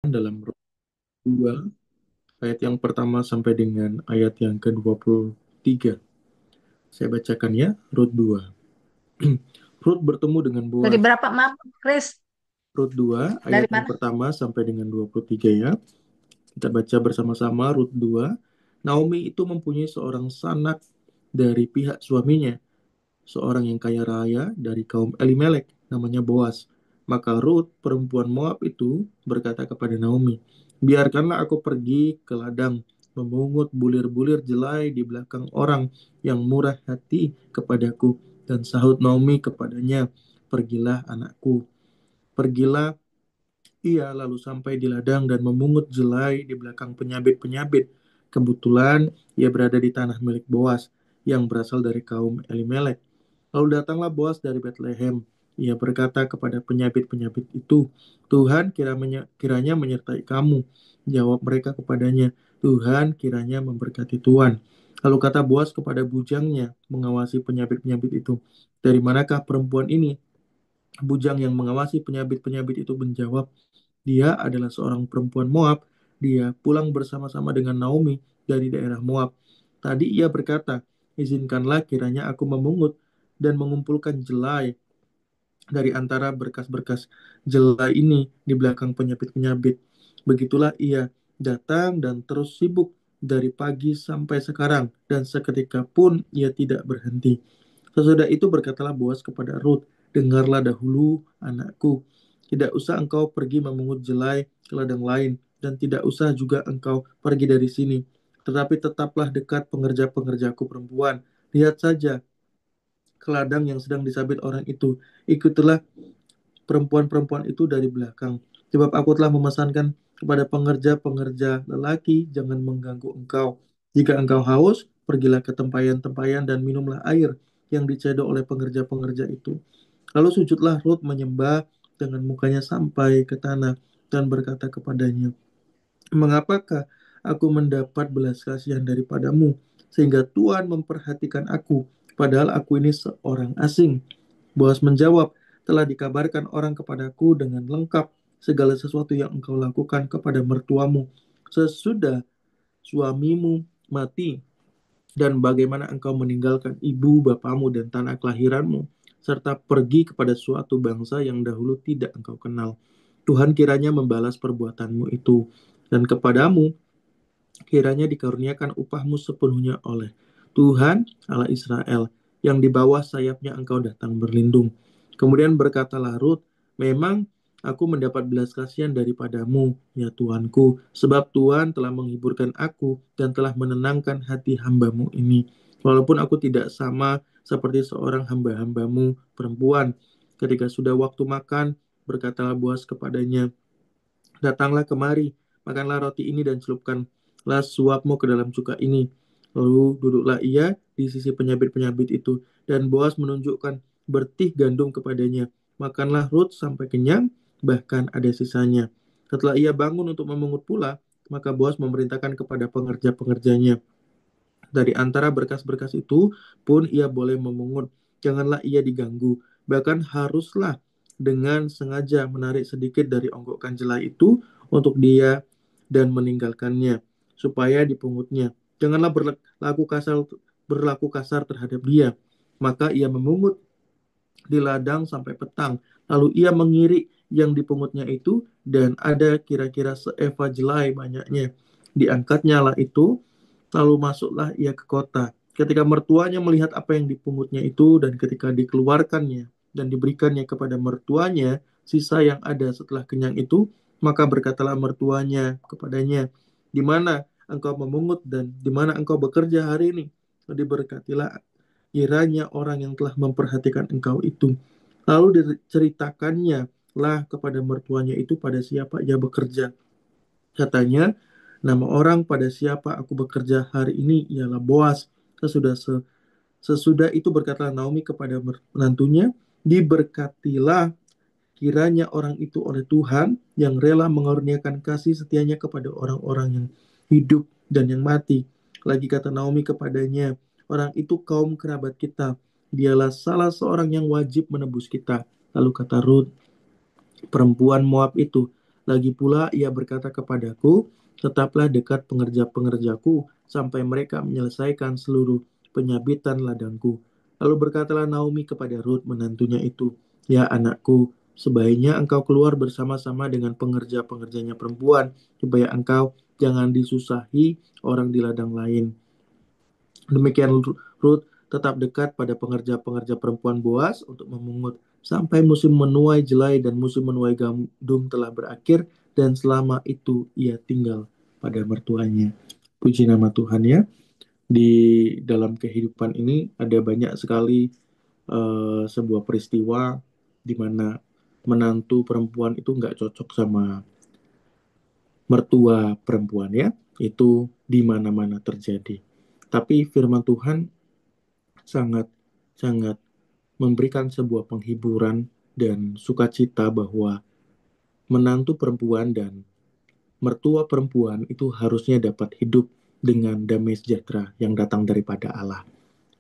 dalam Rut 2 ayat yang pertama sampai dengan ayat yang ke-23. Saya bacakan ya, Rut 2. Rut bertemu dengan Dari Boas. berapa, maaf, Chris? Rut 2 Dari ayat yang mana? pertama sampai dengan 23 ya. Kita baca bersama-sama Rut 2. Naomi itu mempunyai seorang sanak dari pihak suaminya, seorang yang kaya raya dari kaum Elimelek, namanya Boas. Maka Rut, perempuan Moab itu, berkata kepada Naomi, biarkanlah aku pergi ke ladang, memungut bulir-bulir jelai di belakang orang yang murah hati kepadaku. Dan sahut Naomi kepadanya, pergilah anakku, pergilah. Ia lalu sampai di ladang dan memungut jelai di belakang penyabit-penyabit. Kebetulan ia berada di tanah milik Boas yang berasal dari kaum Elimelek. Lalu datanglah Boas dari Bethlehem. Ia berkata kepada penyabit-penyabit itu, Tuhan kiranya menyertai kamu. Jawab mereka kepadanya, Tuhan kiranya memberkati Tuhan. Lalu kata Boas kepada bujangnya mengawasi penyabit-penyabit itu, dari manakah perempuan ini? Bujang yang mengawasi penyabit-penyabit itu menjawab, dia adalah seorang perempuan Moab. Dia pulang bersama-sama dengan Naomi dari daerah Moab. Tadi ia berkata, izinkanlah kiranya aku memungut dan mengumpulkan jelai dari antara berkas-berkas jelai ini di belakang penyabit-penyabit. Begitulah ia datang dan terus sibuk dari pagi sampai sekarang, dan seketika pun ia tidak berhenti. Sesudah itu berkatalah Boas kepada Rut, dengarlah dahulu anakku, tidak usah engkau pergi memungut jelai ke ladang lain, dan tidak usah juga engkau pergi dari sini. Tetapi tetaplah dekat pengerja-pengerjaku perempuan. Lihat saja ke ladang yang sedang disabit orang itu. Ikutilah perempuan-perempuan itu dari belakang. Sebab aku telah memesankan kepada pengerja-pengerja lelaki, jangan mengganggu engkau. Jika engkau haus, pergilah ke tempayan-tempayan dan minumlah air yang dicedok oleh pengerja-pengerja itu. Lalu sujudlah Rut menyembah dengan mukanya sampai ke tanah dan berkata kepadanya, mengapakah aku mendapat belas kasihan daripadamu, sehingga Tuhan memperhatikan aku, padahal aku ini seorang asing? Boas menjawab, telah dikabarkan orang kepadaku dengan lengkap segala sesuatu yang engkau lakukan kepada mertuamu sesudah suamimu mati, dan bagaimana engkau meninggalkan ibu bapamu dan tanah kelahiranmu, serta pergi kepada suatu bangsa yang dahulu tidak engkau kenal. Tuhan kiranya membalas perbuatanmu itu, dan kepadamu kiranya dikaruniakan upahmu sepenuhnya oleh Tuhan Allah Israel, yang di bawah sayapnya engkau datang berlindung. Kemudian berkatalah Rut, memang aku mendapat belas kasihan daripadamu, ya Tuanku, sebab Tuhan telah menghiburkan aku dan telah menenangkan hati hambamu ini. Walaupun aku tidak sama seperti seorang hamba-hambamu perempuan. Ketika sudah waktu makan, berkatalah Boas kepadanya, datanglah kemari, makanlah roti ini dan celupkanlah suapmu ke dalam cuka ini. Lalu duduklah ia di sisi penyabit-penyabit itu, dan Boas menunjukkan bertih gandum kepadanya. Makanlah Rut sampai kenyang, bahkan ada sisanya. Setelah ia bangun untuk memungut pula, maka Boas memerintahkan kepada pengerja-pengerjanya, dari antara berkas-berkas itu pun ia boleh memungut, janganlah ia diganggu. Bahkan haruslah dengan sengaja menarik sedikit dari onggokan jelai itu untuk dia dan meninggalkannya, supaya dipungutnya. Janganlah berlaku kasar terhadap dia. Maka ia memungut di ladang sampai petang. Lalu ia mengirik yang dipungutnya itu, dan ada kira-kira seeva jelai banyaknya. Diangkatnya lah itu, lalu masuklah ia ke kota. Ketika mertuanya melihat apa yang dipungutnya itu, dan ketika dikeluarkannya dan diberikannya kepada mertuanya, sisa yang ada setelah kenyang itu, maka berkatalah mertuanya kepadanya, di mana engkau memungut dan di mana engkau bekerja hari ini? Diberkatilah kiranya orang yang telah memperhatikan engkau itu. Lalu diceritakannya lah kepada mertuanya itu pada siapa ia bekerja. Katanya, nama orang pada siapa aku bekerja hari ini ialah Boas. Sesudah itu berkata Naomi kepada menantunya, diberkatilah kiranya orang itu oleh Tuhan yang rela mengaruniakan kasih setianya kepada orang-orang yang hidup dan yang mati. Lagi kata Naomi kepadanya, orang itu kaum kerabat kita. Dialah salah seorang yang wajib menebus kita. Lalu kata Rut, perempuan Moab itu, Lagi pula ia berkata kepadaku, tetaplah dekat pengerja-pengerjaku sampai mereka menyelesaikan seluruh penyabitan ladangku. Lalu berkatalah Naomi kepada Rut menantunya itu, ya anakku, sebaiknya engkau keluar bersama-sama dengan pengerja-pengerjanya perempuan, supaya engkau jangan disusahi orang di ladang lain. Demikian Ruth tetap dekat pada pengerja-pengerja perempuan Boas untuk memungut sampai musim menuai jelai dan musim menuai gandum telah berakhir dan selama itu ia tinggal pada mertuanya. Puji nama Tuhan ya. Di dalam kehidupan ini ada banyak sekali sebuah peristiwa di mana menantu perempuan itu nggak cocok sama mertua perempuan ya. Itu di mana-mana terjadi. Tapi firman Tuhan sangat-sangat memberikan sebuah penghiburan dan sukacita bahwa menantu perempuan dan mertua perempuan itu harusnya dapat hidup dengan damai sejahtera yang datang daripada Allah.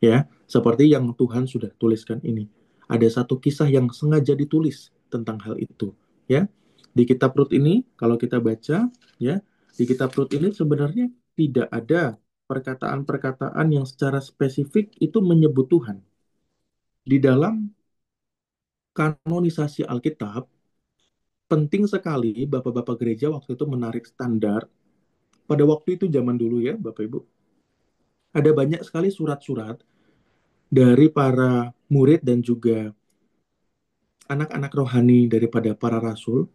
Ya, seperti yang Tuhan sudah tuliskan ini. Ada satu kisah yang sengaja ditulis tentang hal itu, ya. Di kitab Rut ini kalau kita baca, ya, di kitab Rut ini sebenarnya tidak ada perkataan-perkataan yang secara spesifik itu menyebut Tuhan. Di dalam kanonisasi Alkitab, penting sekali Bapak-Bapak gereja waktu itu menarik standar. Pada waktu itu zaman dulu ya, Bapak Ibu, ada banyak sekali surat-surat dari para murid dan juga anak-anak rohani daripada para rasul.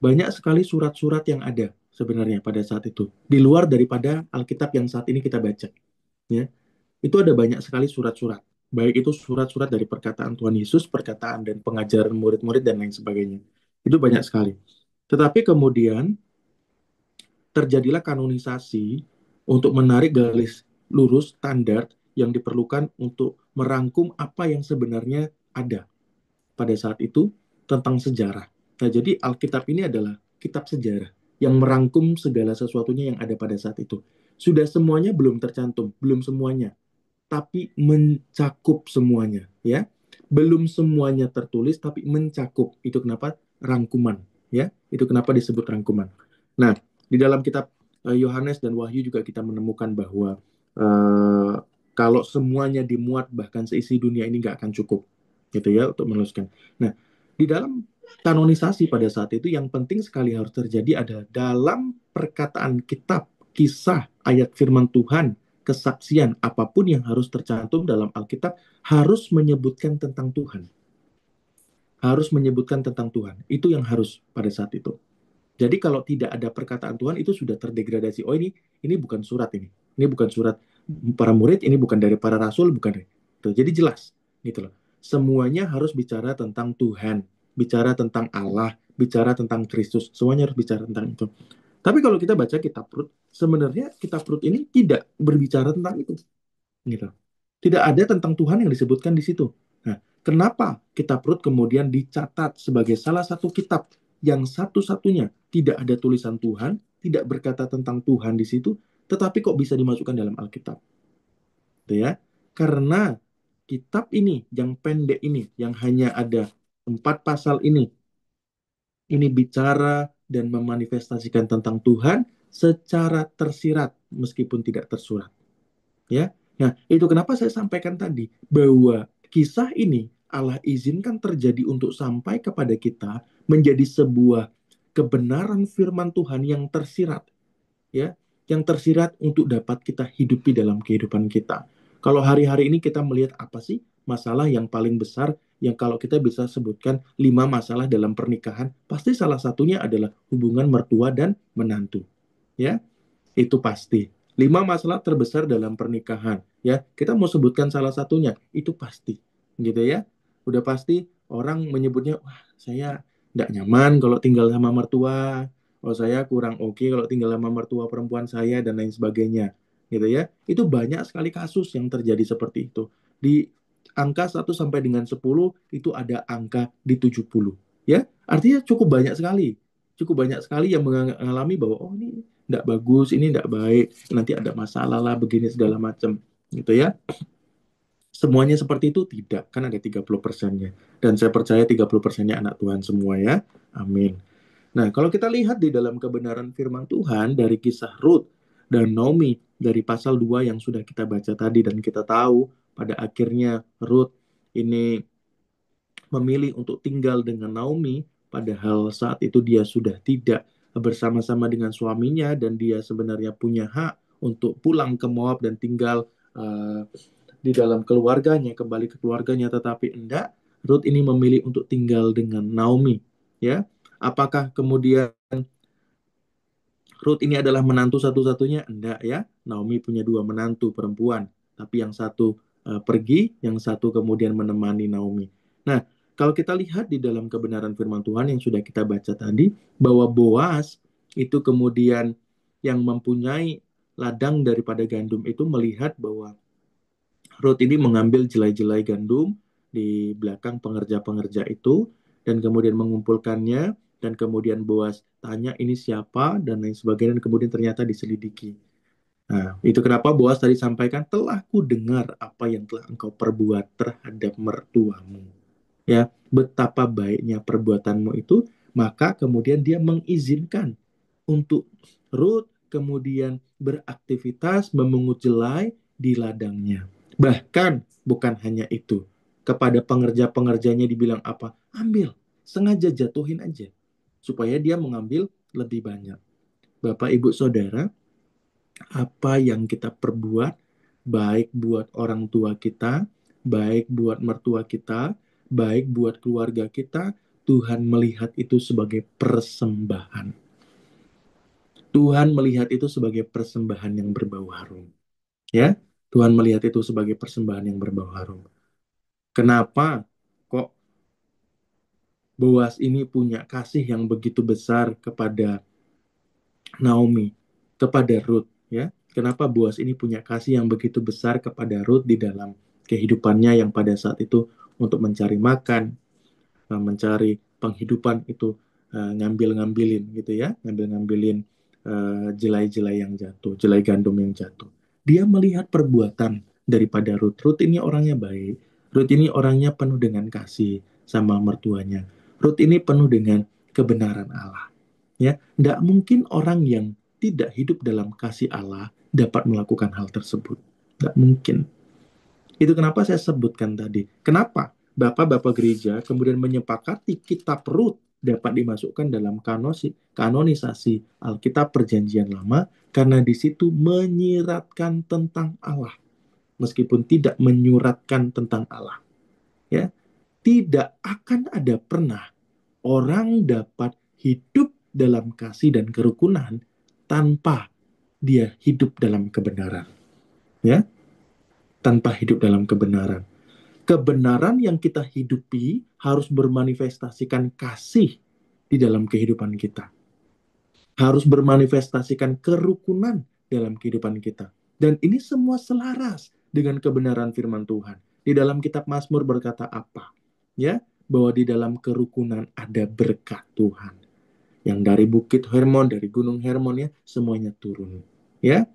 Banyak sekali surat-surat yang ada sebenarnya pada saat itu. Di luar daripada Alkitab yang saat ini kita baca. Ya. Itu ada banyak sekali surat-surat. Baik itu surat-surat dari perkataan Tuhan Yesus, perkataan dan pengajaran murid-murid dan lain sebagainya. Itu banyak sekali. Tetapi kemudian terjadilah kanonisasi untuk menarik garis lurus standar yang diperlukan untuk merangkum apa yang sebenarnya ada pada saat itu tentang sejarah. Nah, jadi Alkitab ini adalah kitab sejarah yang merangkum segala sesuatunya yang ada pada saat itu. Sudah semuanya belum tercantum, belum semuanya, tapi mencakup semuanya, ya. Belum semuanya tertulis, tapi mencakup. Itu kenapa rangkuman, ya. Itu kenapa disebut rangkuman. Nah, di dalam kitab Yohanes dan Wahyu juga kita menemukan bahwa uh, kalau semuanya dimuat, bahkan seisi dunia ini nggak akan cukup, gitu ya, untuk menuliskan. Nah, di dalam kanonisasi pada saat itu yang penting sekali harus terjadi adalah dalam perkataan kitab, kisah, ayat firman Tuhan, kesaksian apapun yang harus tercantum dalam Alkitab harus menyebutkan tentang Tuhan. Harus menyebutkan tentang Tuhan. Itu yang harus pada saat itu. Jadi kalau tidak ada perkataan Tuhan itu sudah terdegradasi. Oh ini bukan surat ini. Ini bukan surat para murid, ini bukan dari para rasul, bukan dari. Jadi jelas gitu loh. Semuanya harus bicara tentang Tuhan, bicara tentang Allah, bicara tentang Kristus. Semuanya harus bicara tentang itu. Tapi kalau kita baca kitab Rut, sebenarnya kitab Rut ini tidak berbicara tentang itu gitu. Tidak ada tentang Tuhan yang disebutkan di situ. Nah, kenapa kitab Rut kemudian dicatat sebagai salah satu kitab yang satu-satunya tidak ada tulisan Tuhan, tidak berkata tentang Tuhan di situ, tetapi kok bisa dimasukkan dalam Alkitab? Gitu ya. Karena kitab ini yang pendek ini, yang hanya ada 4 pasal ini bicara dan memanifestasikan tentang Tuhan secara tersirat meskipun tidak tersurat. Ya. Nah, itu kenapa saya sampaikan tadi bahwa kisah ini Allah izinkan terjadi untuk sampai kepada kita menjadi sebuah kebenaran firman Tuhan yang tersirat, ya, yang tersirat untuk dapat kita hidupi dalam kehidupan kita. Kalau hari-hari ini kita melihat apa sih masalah yang paling besar yang kalau kita bisa sebutkan 5 masalah dalam pernikahan, pasti salah satunya adalah hubungan mertua dan menantu. Ya, itu pasti. 5 masalah terbesar dalam pernikahan, ya. Kita mau sebutkan salah satunya, itu pasti, gitu ya. Udah pasti orang menyebutnya, wah, saya tidak nyaman kalau tinggal sama mertua. Oh, saya kurang oke kalau tinggal sama mertua perempuan saya dan lain sebagainya, gitu ya. Itu banyak sekali kasus yang terjadi seperti itu. Di angka 1 sampai dengan 10 itu ada angka di 70, ya. Artinya cukup banyak sekali yang mengalami bahwa oh ini tidak bagus, ini tidak baik, nanti ada masalah lah, begini segala macam, gitu ya. Semuanya seperti itu tidak, kan ada 30%-nya. Dan saya percaya 30%-nya anak Tuhan semua ya. Amin. Nah, kalau kita lihat di dalam kebenaran firman Tuhan dari kisah Ruth dan Naomi dari pasal 2 yang sudah kita baca tadi dan kita tahu pada akhirnya Ruth ini memilih untuk tinggal dengan Naomi padahal saat itu dia sudah tidak bersama-sama dengan suaminya dan dia sebenarnya punya hak untuk pulang ke Moab dan tinggal di dalam keluarganya, kembali ke keluarganya, tetapi enggak, Ruth ini memilih untuk tinggal dengan Naomi, ya. Apakah kemudian Ruth ini adalah menantu satu-satunya? Enggak ya. Naomi punya dua menantu perempuan, tapi yang satu pergi, yang satu kemudian menemani Naomi. Nah, kalau kita lihat di dalam kebenaran firman Tuhan yang sudah kita baca tadi, bahwa Boas itu kemudian yang mempunyai ladang daripada gandum itu melihat bahwa Ruth ini mengambil jelai-jelai gandum di belakang pengerja-pengerja itu dan kemudian mengumpulkannya dan kemudian Boas tanya ini siapa dan lain sebagainya dan kemudian ternyata diselidiki. Nah, itu kenapa Boas tadi sampaikan telah ku dengar apa yang telah engkau perbuat terhadap mertuamu. Ya, betapa baiknya perbuatanmu itu, maka kemudian dia mengizinkan untuk Ruth kemudian beraktivitas memungut jelai di ladangnya. Bahkan bukan hanya itu, kepada pengerja-pengerjanya dibilang apa? Ambil, sengaja jatuhin aja, supaya dia mengambil lebih banyak. Bapak, Ibu, Saudara, apa yang kita perbuat, baik buat orang tua kita, baik buat mertua kita, baik buat keluarga kita, Tuhan melihat itu sebagai persembahan. Tuhan melihat itu sebagai persembahan yang berbau harum. Ya, Tuhan melihat itu sebagai persembahan yang berbau harum. Kenapa kok Boas ini punya kasih yang begitu besar kepada Naomi, kepada Ruth, ya? Kenapa Boas ini punya kasih yang begitu besar kepada Ruth di dalam kehidupannya yang pada saat itu untuk mencari makan, mencari penghidupan itu ngambil-ngambilin gitu ya, ngambil-ngambilin jelai-jelai yang jatuh, jelai gandum yang jatuh. Dia melihat perbuatan daripada Ruth. Ruth ini orangnya baik. Ruth ini orangnya penuh dengan kasih sama mertuanya. Ruth ini penuh dengan kebenaran Allah. Ya, tidak mungkin orang yang tidak hidup dalam kasih Allah dapat melakukan hal tersebut. Tidak mungkin. Itu kenapa saya sebutkan tadi. Kenapa Bapak-Bapak gereja kemudian menyepakati kitab Rut dapat dimasukkan dalam kanonisasi Alkitab Perjanjian Lama karena di situ menyiratkan tentang Allah meskipun tidak menyuratkan tentang Allah. Ya, tidak akan ada pernah orang dapat hidup dalam kasih dan kerukunan tanpa dia hidup dalam kebenaran. Ya, tanpa hidup dalam kebenaran. Kebenaran yang kita hidupi harus bermanifestasikan kasih di dalam kehidupan kita. Harus bermanifestasikan kerukunan dalam kehidupan kita. Dan ini semua selaras dengan kebenaran firman Tuhan. Di dalam kitab Mazmur berkata apa? Ya, bahwa di dalam kerukunan ada berkat Tuhan. Yang dari Bukit Hermon, dari Gunung Hermon ya, semuanya turun. Ya,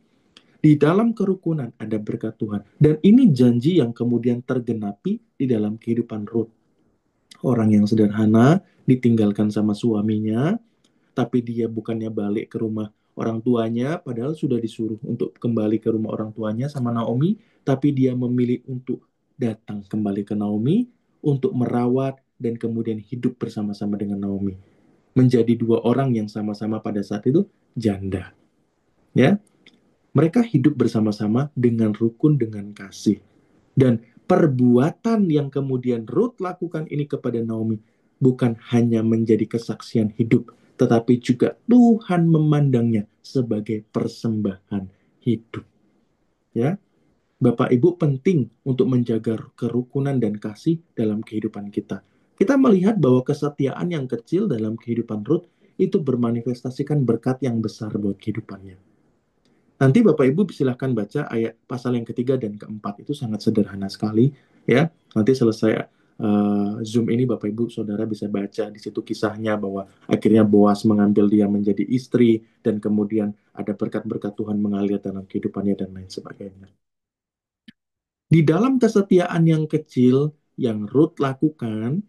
di dalam kerukunan ada berkat Tuhan. Dan ini janji yang kemudian tergenapi di dalam kehidupan Ruth. Orang yang sederhana, ditinggalkan sama suaminya, tapi dia bukannya balik ke rumah orang tuanya, padahal sudah disuruh untuk kembali ke rumah orang tuanya sama Naomi, tapi dia memilih untuk datang kembali ke Naomi, untuk merawat dan kemudian hidup bersama-sama dengan Naomi. Menjadi dua orang yang sama-sama pada saat itu janda. Ya, mereka hidup bersama-sama dengan rukun, dengan kasih. Dan perbuatan yang kemudian Ruth lakukan ini kepada Naomi bukan hanya menjadi kesaksian hidup, tetapi juga Tuhan memandangnya sebagai persembahan hidup. Ya, Bapak Ibu penting untuk menjaga kerukunan dan kasih dalam kehidupan kita. Kita melihat bahwa kesetiaan yang kecil dalam kehidupan Ruth itu bermanifestasikan berkat yang besar buat kehidupannya. Nanti Bapak Ibu silahkan baca ayat pasal yang ketiga dan keempat itu sangat sederhana sekali ya. Nanti selesai Zoom ini Bapak Ibu Saudara bisa baca di situ kisahnya bahwa akhirnya Boas mengambil dia menjadi istri dan kemudian ada berkat-berkat Tuhan mengalir dalam kehidupannya dan lain sebagainya. Di dalam kesetiaan yang kecil yang Ruth lakukan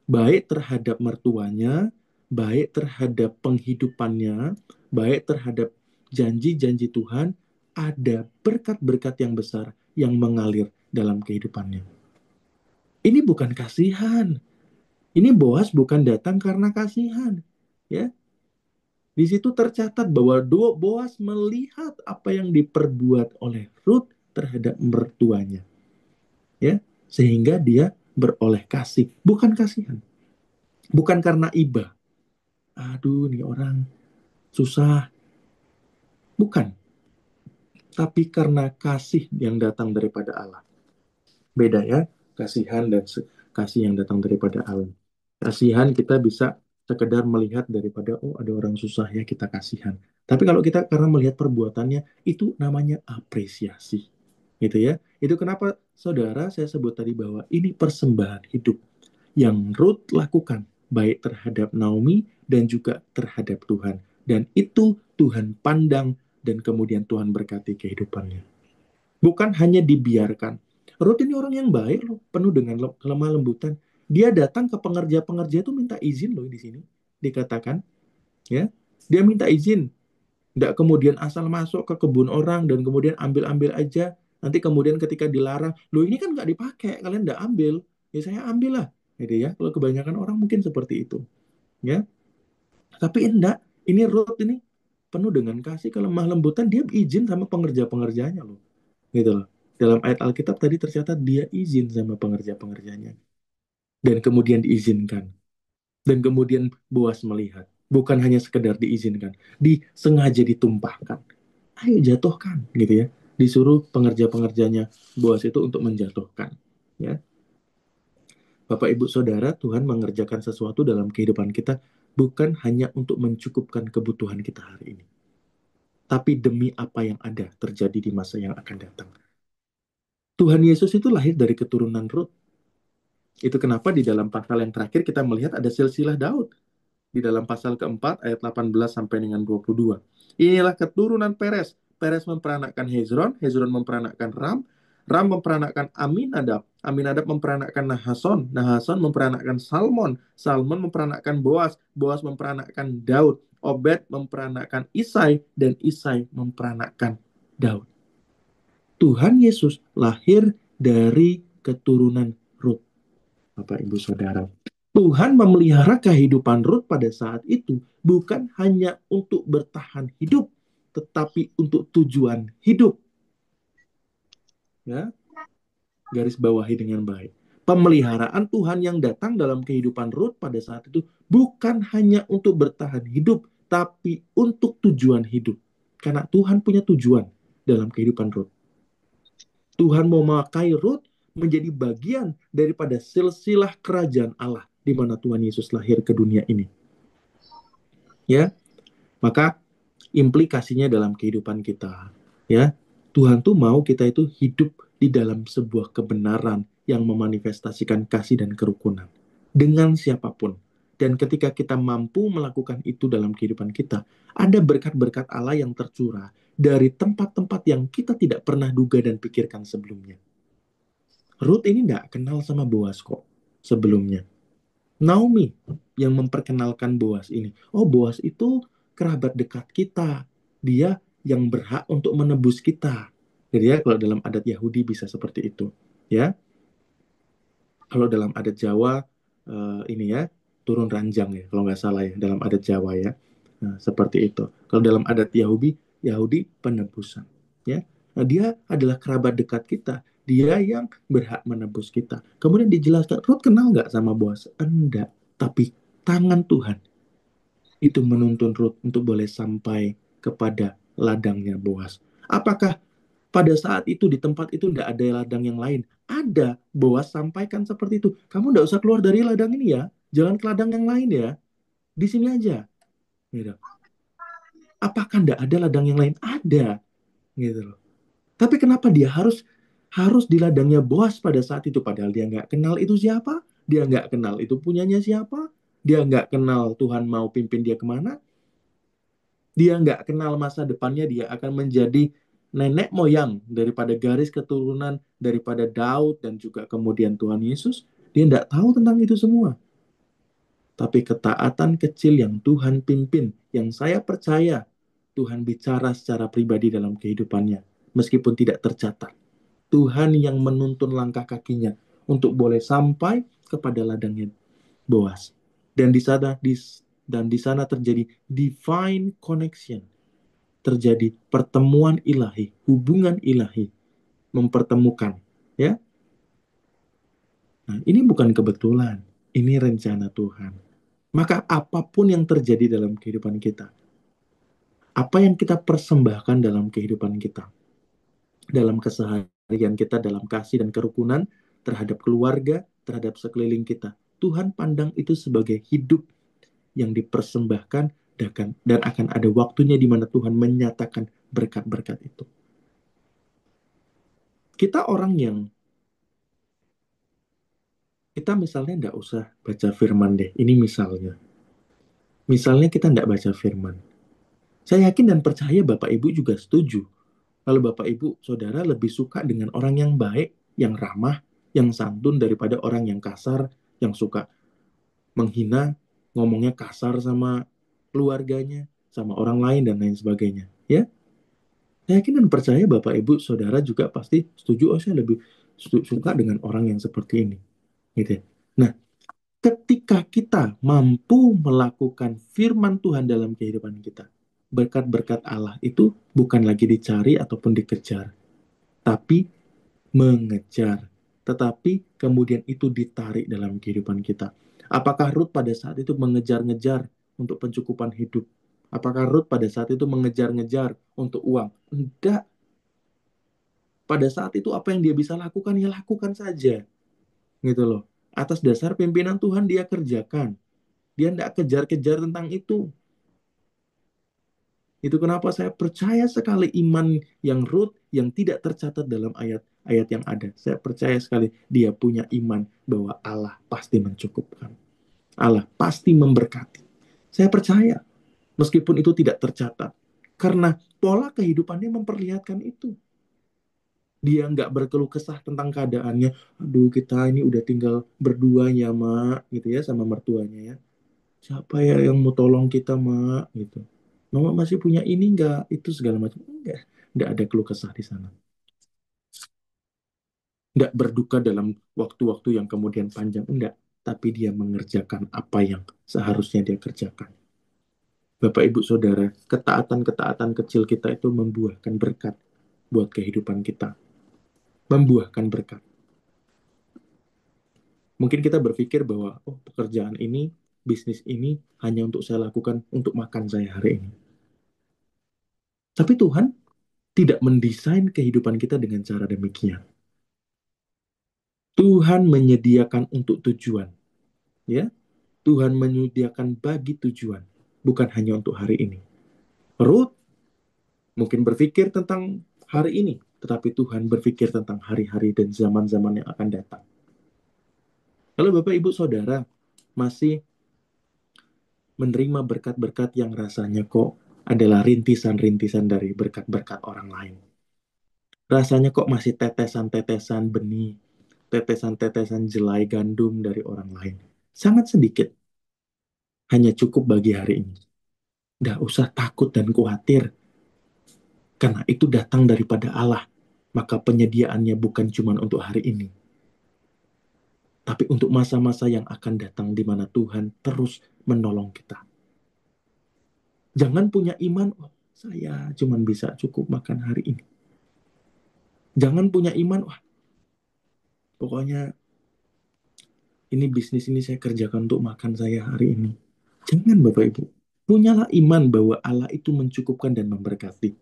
baik terhadap mertuanya baik terhadap penghidupannya, baik terhadap janji-janji Tuhan, ada berkat-berkat yang besar yang mengalir dalam kehidupannya. Ini bukan kasihan. Ini Boas bukan datang karena kasihan. Ya, di situ tercatat bahwa Boas melihat apa yang diperbuat oleh Ruth terhadap mertuanya, ya, sehingga dia beroleh kasih, bukan kasihan, bukan karena iba. Aduh, nih orang susah, bukan, tapi karena kasih yang datang daripada Allah. Beda ya, kasihan dan kasih yang datang daripada Allah. Kasihan kita bisa sekedar melihat daripada, oh ada orang susah ya kita kasihan. Tapi kalau kita karena melihat perbuatannya, itu namanya apresiasi. Gitu ya. Itu kenapa saudara saya sebut tadi bahwa ini persembahan hidup yang Ruth lakukan, baik terhadap Naomi dan juga terhadap Tuhan. Dan itu Tuhan pandang dan kemudian Tuhan berkati kehidupannya. Bukan hanya dibiarkan. Ruth ini orang yang baik loh, penuh dengan kelemah lembutan. Dia datang ke pengerja-pengerja itu minta izin loh di sini. Dikatakan, ya. Dia minta izin. Tidak kemudian asal masuk ke kebun orang dan kemudian ambil-ambil aja. Nanti kemudian ketika dilarang, loh ini kan nggak dipakai, kalian nggak ambil. Ya saya ambil lah. Gitu ya. Kalau kebanyakan orang mungkin seperti itu. Ya. Tapi enggak. Ini Ruth ini penuh dengan kasih kelemah lembutan. Dia izin sama pengerja-pengerjanya loh. Gitu loh. Dalam ayat Alkitab tadi tercatat dia izin sama pengerja-pengerjanya. Dan kemudian diizinkan. Dan kemudian Boas melihat. Bukan hanya sekedar diizinkan. Disengaja ditumpahkan. Ayo jatuhkan gitu ya. Disuruh pengerja-pengerjanya Boas itu untuk menjatuhkan. Ya. Bapak Ibu Saudara, Tuhan mengerjakan sesuatu dalam kehidupan kita bukan hanya untuk mencukupkan kebutuhan kita hari ini. Tapi demi apa yang ada terjadi di masa yang akan datang. Tuhan Yesus itu lahir dari keturunan Ruth. Itu kenapa di dalam pasal yang terakhir kita melihat ada silsilah Daud. Di dalam pasal keempat ayat 18 sampai dengan 22. Inilah keturunan Peres. Peres memperanakkan Hezron, Hezron memperanakkan Ram, Ram memperanakkan Aminadab, Aminadab memperanakkan Nahason, Nahason memperanakkan Salmon, Salmon memperanakkan Boas, Boas memperanakkan Daud, Obed memperanakkan Isai, dan Isai memperanakkan Daud. Tuhan Yesus lahir dari keturunan Ruth. Bapak Ibu Saudara. Tuhan memelihara kehidupan Ruth pada saat itu bukan hanya untuk bertahan hidup, tetapi untuk tujuan hidup. Ya, garis bawahi dengan baik. Pemeliharaan Tuhan yang datang dalam kehidupan Ruth pada saat itu bukan hanya untuk bertahan hidup, tapi untuk tujuan hidup. Karena Tuhan punya tujuan dalam kehidupan Ruth. Tuhan mau memakai Ruth menjadi bagian daripada silsilah kerajaan Allah di mana Tuhan Yesus lahir ke dunia ini. Ya, maka implikasinya dalam kehidupan kita, ya, Tuhan tuh mau kita itu hidup di dalam sebuah kebenaran yang memanifestasikan kasih dan kerukunan dengan siapapun. Dan ketika kita mampu melakukan itu dalam kehidupan kita, ada berkat-berkat Allah yang tercurah dari tempat-tempat yang kita tidak pernah duga dan pikirkan sebelumnya. Ruth ini nggak kenal sama Boas kok sebelumnya. Naomi yang memperkenalkan Boas ini. Oh, Boas itu kerabat dekat kita. Dia yang berhak untuk menebus kita. Jadi ya, kalau dalam adat Yahudi bisa seperti itu. Ya, kalau dalam adat Jawa ini ya turun ranjang ya, kalau nggak salah ya dalam adat Jawa ya. Nah, seperti itu. Kalau dalam adat Yahudi, Yahudi penebusan. Ya, nah, dia adalah kerabat dekat kita. Dia yang berhak menebus kita. Kemudian dijelaskan, Ruth kenal nggak sama Boas? Enggak. Tapi tangan Tuhan itu menuntun Ruth untuk boleh sampai kepada ladangnya Boas. Apakah pada saat itu di tempat itu tidak ada ladang yang lain? Ada. Boas sampaikan seperti itu. Kamu tidak usah keluar dari ladang ini ya. Jangan ke ladang yang lain ya. Di sini aja. Gitu. Apakah tidak ada ladang yang lain? Ada. Gitu loh. Tapi kenapa dia harus harus di ladangnya Boas pada saat itu? Padahal dia nggak kenal itu siapa. Dia nggak kenal itu punyanya siapa. Dia nggak kenal Tuhan mau pimpin dia kemana. Dia nggak kenal masa depannya. Dia akan menjadi nenek moyang daripada garis keturunan daripada Daud dan juga kemudian Tuhan Yesus. Dia nggak tahu tentang itu semua. Tapi ketaatan kecil yang Tuhan pimpin, yang saya percaya Tuhan bicara secara pribadi dalam kehidupannya, meskipun tidak tercatat. Tuhan yang menuntun langkah kakinya untuk boleh sampai kepada ladangnya Boas. Dan di sana terjadi divine connection, terjadi pertemuan ilahi, hubungan ilahi, mempertemukan, ya. Nah, ini bukan kebetulan, ini rencana Tuhan. Maka apapun yang terjadi dalam kehidupan kita, apa yang kita persembahkan dalam kehidupan kita, dalam keseharian kita, dalam kasih dan kerukunan terhadap keluarga, terhadap sekeliling kita, Tuhan pandang itu sebagai hidup yang dipersembahkan dan akan ada waktunya di mana Tuhan menyatakan berkat-berkat itu. Kita orang yang, kita misalnya nggak usah baca firman deh, ini misalnya. Misalnya kita nggak baca firman. Saya yakin dan percaya Bapak Ibu juga setuju. Kalau Bapak Ibu, Saudara lebih suka dengan orang yang baik, yang ramah, yang santun daripada orang yang kasar, yang suka menghina, ngomongnya kasar sama keluarganya, sama orang lain dan lain sebagainya. Ya, saya yakin dan percaya Bapak Ibu Saudara juga pasti setuju, oh saya lebih suka dengan orang yang seperti ini. Gitu ya. Nah, ketika kita mampu melakukan firman Tuhan dalam kehidupan kita, berkat-berkat Allah itu bukan lagi dicari ataupun dikejar, tapi mengejar. Tetapi kemudian itu ditarik dalam kehidupan kita. Apakah Ruth pada saat itu mengejar-ngejar untuk pencukupan hidup? Apakah Ruth pada saat itu mengejar-ngejar untuk uang? Enggak. Pada saat itu apa yang dia bisa lakukan, ya lakukan saja. Gitu loh. Atas dasar pimpinan Tuhan dia kerjakan. Dia tidak kejar-kejar tentang itu. Itu kenapa saya percaya sekali iman yang Ruth yang tidak tercatat dalam ayat-ayat yang ada. Saya percaya sekali dia punya iman bahwa Allah pasti mencukupkan. Allah pasti memberkati. Saya percaya meskipun itu tidak tercatat. Karena pola kehidupannya memperlihatkan itu. Dia nggak berkeluh kesah tentang keadaannya. Aduh, kita ini udah tinggal berdua ya, Mak, gitu ya, sama mertuanya ya. Siapa ya yang mau tolong kita, Mak, gitu. Mama masih punya ini nggak? Itu segala macam. Nggak ada keluh kesah di sana. Nggak berduka dalam waktu-waktu yang kemudian panjang, enggak. Tapi dia mengerjakan apa yang seharusnya dia kerjakan. Bapak, Ibu, Saudara, ketaatan-ketaatan kecil kita itu membuahkan berkat buat kehidupan kita. Membuahkan berkat. Mungkin kita berpikir bahwa, oh, pekerjaan ini, bisnis ini hanya untuk saya lakukan untuk makan saya hari ini. Tapi Tuhan tidak mendesain kehidupan kita dengan cara demikian. Tuhan menyediakan untuk tujuan, ya. Tuhan menyediakan bagi tujuan, bukan hanya untuk hari ini. Ruth mungkin berpikir tentang hari ini, tetapi Tuhan berpikir tentang hari-hari dan zaman-zaman yang akan datang. Kalau Bapak, Ibu, Saudara masih menerima berkat-berkat yang rasanya kok adalah rintisan-rintisan dari berkat-berkat orang lain. Rasanya kok masih tetesan-tetesan benih, tetesan-tetesan jelai gandum dari orang lain. Sangat sedikit, hanya cukup bagi hari ini. Nggak usah takut dan khawatir, karena itu datang daripada Allah. Maka penyediaannya bukan cuma untuk hari ini, tapi untuk masa-masa yang akan datang di mana Tuhan terus menolong kita. Jangan punya iman, oh, saya cuma bisa cukup makan hari ini. Jangan punya iman, wah, pokoknya ini bisnis ini saya kerjakan untuk makan saya hari ini. Jangan, Bapak Ibu. Punyalah iman bahwa Allah itu mencukupkan dan memberkati.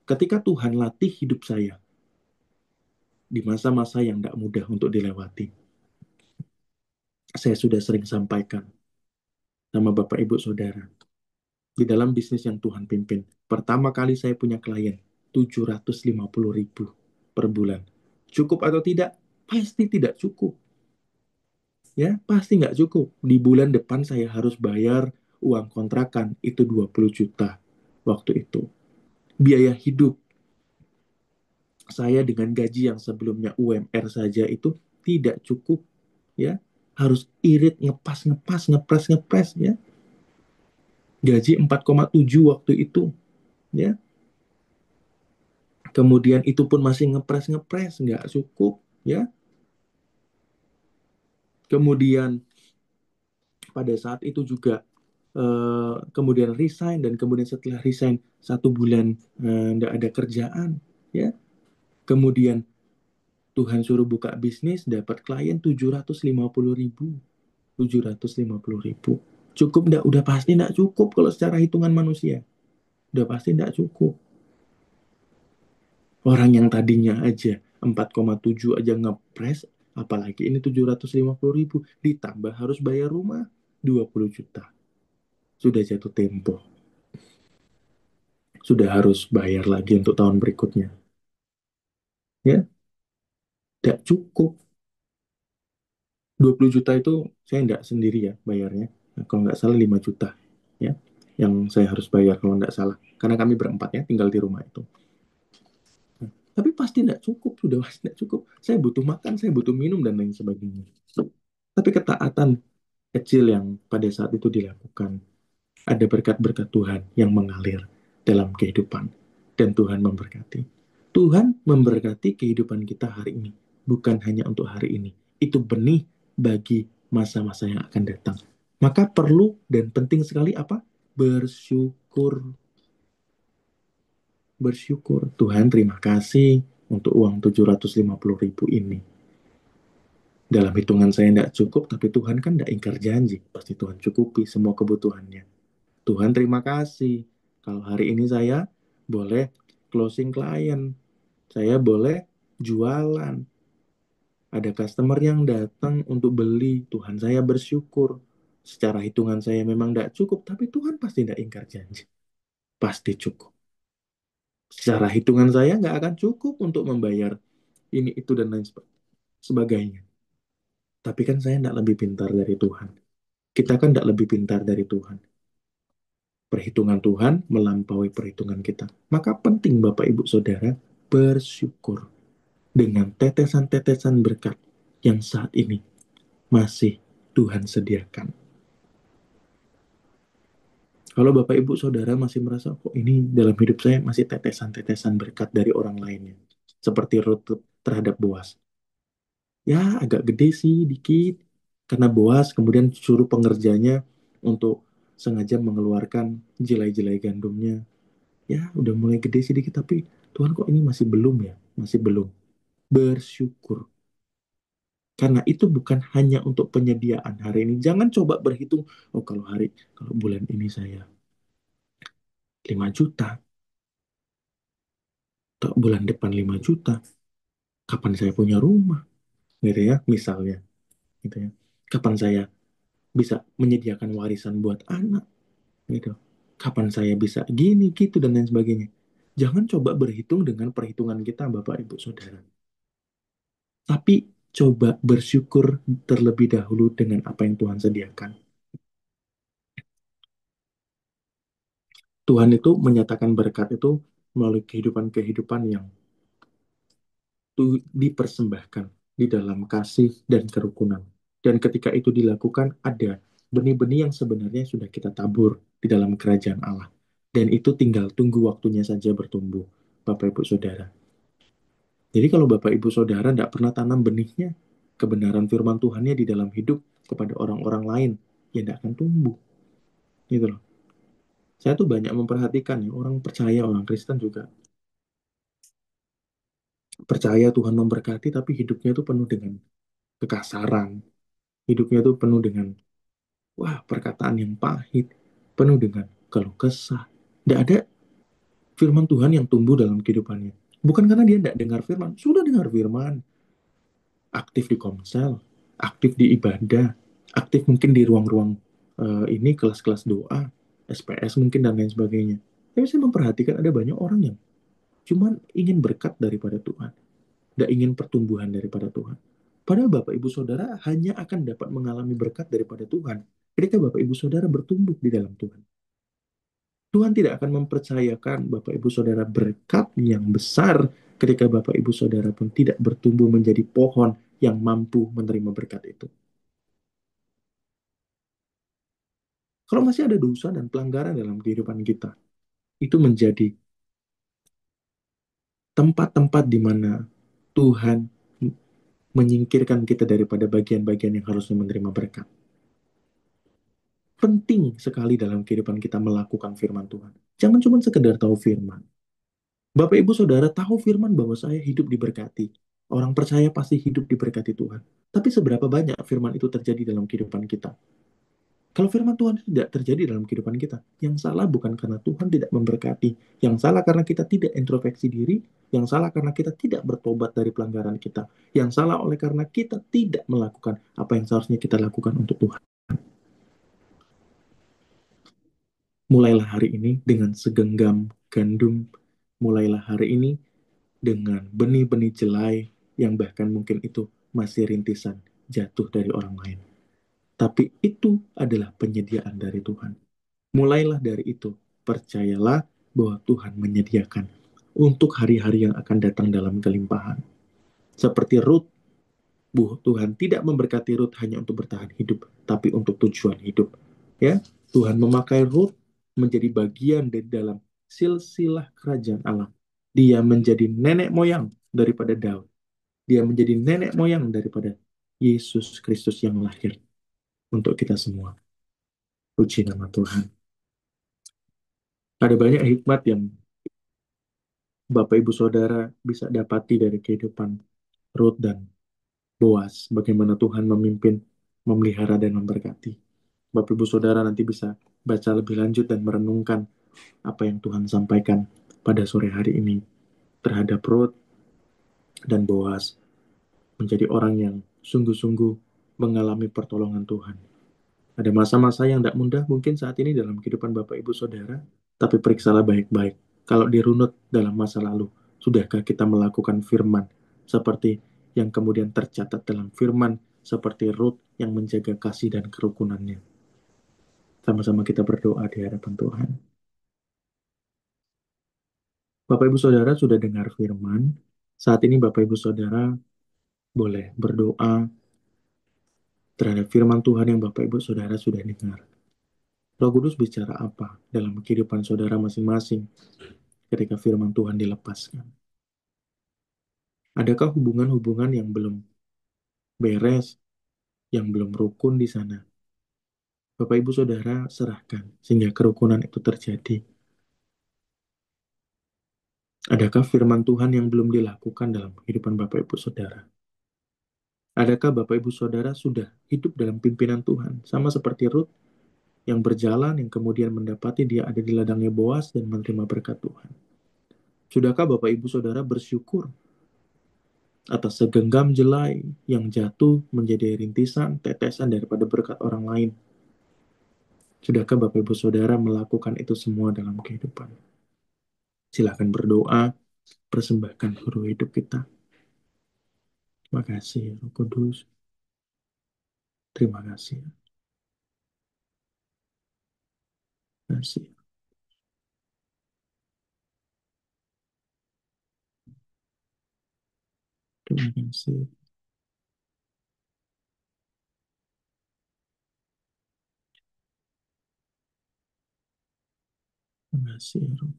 Ketika Tuhan latih hidup saya di masa-masa yang tidak mudah untuk dilewati, saya sudah sering sampaikan sama Bapak Ibu Saudara, di dalam bisnis yang Tuhan pimpin. Pertama kali saya punya klien, 750.000 per bulan. Cukup atau tidak? Pasti tidak cukup. Ya, pasti nggak cukup. Di bulan depan saya harus bayar uang kontrakan, itu 20 juta waktu itu. Biaya hidup saya dengan gaji yang sebelumnya UMR saja itu tidak cukup. Ya, harus irit, ngepas, ngepas, ngepres, ngepres ya. Gaji 4,7 waktu itu ya. Kemudian itu pun masih ngepres, ngepres, nggak cukup ya. Kemudian pada saat itu juga kemudian resign, dan kemudian setelah resign 1 bulan nggak ada kerjaan ya. Kemudian Tuhan suruh buka bisnis, dapat klien 750.000. 750.000. Cukup nggak? Udah pasti nggak cukup kalau secara hitungan manusia. Udah pasti nggak cukup. Orang yang tadinya aja 4,7 aja ngepres, apalagi ini 750.000. Ditambah harus bayar rumah 20 juta. Sudah jatuh tempo. Sudah harus bayar lagi untuk tahun berikutnya. Ya, nggak cukup. 20 juta itu saya nggak sendiri ya bayarnya. Nah, kalau nggak salah 5 juta ya yang saya harus bayar kalau nggak salah. Karena kami berempat ya tinggal di rumah itu. Nah, tapi pasti nggak cukup, sudah pasti nggak cukup. Saya butuh makan, saya butuh minum dan lain sebagainya. Tapi ketaatan kecil yang pada saat itu dilakukan, ada berkat-berkat Tuhan yang mengalir dalam kehidupan, dan Tuhan memberkati. Tuhan memberkati kehidupan kita hari ini, bukan hanya untuk hari ini. Itu benih bagi masa-masa yang akan datang. Maka perlu dan penting sekali apa? Bersyukur. Bersyukur. Tuhan, terima kasih untuk uang 750.000 ini. Dalam hitungan saya tidak cukup, tapi Tuhan kan tidak ingkar janji. Pasti Tuhan cukupi semua kebutuhannya. Tuhan terima kasih. Kalau hari ini saya boleh closing klien, saya boleh jualan. Ada customer yang datang untuk beli, Tuhan saya bersyukur. Secara hitungan saya memang tidak cukup, tapi Tuhan pasti tidak ingkar janji. Pasti cukup. Secara hitungan saya nggak akan cukup untuk membayar ini, itu, dan lain sebagainya. Tapi kan saya tidak lebih pintar dari Tuhan. Kita kan tidak lebih pintar dari Tuhan. Perhitungan Tuhan melampaui perhitungan kita. Maka penting Bapak Ibu Saudara bersyukur dengan tetesan-tetesan berkat yang saat ini masih Tuhan sediakan. Kalau Bapak Ibu Saudara masih merasa kok ini dalam hidup saya masih tetesan-tetesan berkat dari orang lainnya, seperti Rut terhadap Boas. Ya agak gede sih dikit, karena Boas kemudian suruh pengerjanya untuk sengaja mengeluarkan jelai-jelai gandumnya. Ya udah mulai gede sedikit, tapi Tuhan kok ini masih belum ya, masih belum. Bersyukur, karena itu bukan hanya untuk penyediaan hari ini. Jangan coba berhitung, oh kalau bulan ini saya 5 juta, atau bulan depan 5 juta, kapan saya punya rumah, gitu ya, misalnya, gitu ya. Kapan saya bisa menyediakan warisan buat anak, gitu. Kapan saya bisa gini, gitu, dan lain sebagainya. Jangan coba berhitung dengan perhitungan kita, Bapak, Ibu, Saudara. Tapi coba bersyukur terlebih dahulu dengan apa yang Tuhan sediakan. Tuhan itu menyatakan berkat itu melalui kehidupan-kehidupan yang dipersembahkan di dalam kasih dan kerukunan. Dan ketika itu dilakukan, ada benih-benih yang sebenarnya sudah kita tabur di dalam kerajaan Allah. Dan itu tinggal tunggu waktunya saja bertumbuh, Bapak Ibu Saudara. Jadi kalau Bapak Ibu Saudara tidak pernah tanam benihnya, kebenaran firman Tuhannya di dalam hidup kepada orang-orang lain, ya tidak akan tumbuh. Gitu loh. Saya tuh banyak memperhatikan ya, orang percaya, orang Kristen juga percaya Tuhan memberkati, tapi hidupnya tuh penuh dengan kekasaran. Hidupnya tuh penuh dengan, wah, perkataan yang pahit, penuh dengan keluh kesah. Tidak ada firman Tuhan yang tumbuh dalam kehidupannya. Bukan karena dia tidak dengar firman, sudah dengar firman, aktif di komsel, aktif di ibadah, aktif mungkin di ruang-ruang ini kelas-kelas doa, SPS mungkin dan lain sebagainya. Tapi saya memperhatikan ada banyak orang yang cuman ingin berkat daripada Tuhan, tidak ingin pertumbuhan daripada Tuhan. Padahal Bapak Ibu Saudara hanya akan dapat mengalami berkat daripada Tuhan ketika Bapak Ibu Saudara bertumbuh di dalam Tuhan. Tuhan tidak akan mempercayakan Bapak Ibu Saudara berkat yang besar ketika Bapak Ibu Saudara pun tidak bertumbuh menjadi pohon yang mampu menerima berkat itu. Kalau masih ada dosa dan pelanggaran dalam kehidupan kita, itu menjadi tempat-tempat di mana Tuhan menyingkirkan kita daripada bagian-bagian yang harusnya menerima berkat. Penting sekali dalam kehidupan kita melakukan firman Tuhan. Jangan cuma sekedar tahu firman. Bapak Ibu Saudara tahu firman bahwa saya hidup diberkati. Orang percaya pasti hidup diberkati Tuhan. Tapi seberapa banyak firman itu terjadi dalam kehidupan kita? Kalau firman Tuhan tidak terjadi dalam kehidupan kita, yang salah bukan karena Tuhan tidak memberkati, yang salah karena kita tidak introspeksi diri, yang salah karena kita tidak bertobat dari pelanggaran kita, yang salah oleh karena kita tidak melakukan apa yang seharusnya kita lakukan untuk Tuhan. Mulailah hari ini dengan segenggam gandum, mulailah hari ini dengan benih-benih jelai yang bahkan mungkin itu masih rintisan jatuh dari orang lain. Tapi itu adalah penyediaan dari Tuhan. Mulailah dari itu. Percayalah bahwa Tuhan menyediakan untuk hari-hari yang akan datang dalam kelimpahan. Seperti Ruth, Tuhan tidak memberkati Ruth hanya untuk bertahan hidup, tapi untuk tujuan hidup. Ya, Tuhan memakai Ruth menjadi bagian dari dalam silsilah kerajaan Allah. Dia menjadi nenek moyang daripada Daud. Dia menjadi nenek moyang daripada Yesus Kristus yang lahir untuk kita semua. Puji nama Tuhan. Ada banyak hikmat yang Bapak Ibu Saudara bisa dapati dari kehidupan Ruth dan Boas, bagaimana Tuhan memimpin, memelihara, dan memberkati. Bapak Ibu Saudara nanti bisa baca lebih lanjut dan merenungkan apa yang Tuhan sampaikan pada sore hari ini terhadap Ruth dan Boas menjadi orang yang sungguh-sungguh mengalami pertolongan Tuhan. Ada masa-masa yang tidak mudah mungkin saat ini dalam kehidupan Bapak Ibu Saudara, tapi periksalah baik-baik. Kalau dirunut dalam masa lalu, sudahkah kita melakukan firman seperti yang kemudian tercatat dalam firman seperti Ruth yang menjaga kasih dan kerukunannya. Sama-sama kita berdoa di hadapan Tuhan. Bapak Ibu Saudara sudah dengar firman. Saat ini Bapak Ibu Saudara boleh berdoa terhadap firman Tuhan yang Bapak Ibu Saudara sudah dengar. Roh Kudus bicara apa dalam kehidupan saudara masing-masing ketika firman Tuhan dilepaskan? Adakah hubungan-hubungan yang belum beres, yang belum rukun di sana? Bapak Ibu Saudara serahkan sehingga kerukunan itu terjadi. Adakah firman Tuhan yang belum dilakukan dalam kehidupan Bapak Ibu Saudara? Adakah Bapak Ibu Saudara sudah hidup dalam pimpinan Tuhan, sama seperti Ruth yang berjalan, yang kemudian mendapati dia ada di ladangnya Boas dan menerima berkat Tuhan? Sudahkah Bapak Ibu Saudara bersyukur atas segenggam jelai yang jatuh menjadi rintisan, tetesan daripada berkat orang lain? Sudahkah Bapak Ibu Saudara melakukan itu semua dalam kehidupan? Silakan berdoa, persembahkan seluruh hidup kita. Terima kasih, Roh Kudus. Terima kasih. Terima kasih. Terima kasih. Terima kasih, Roh.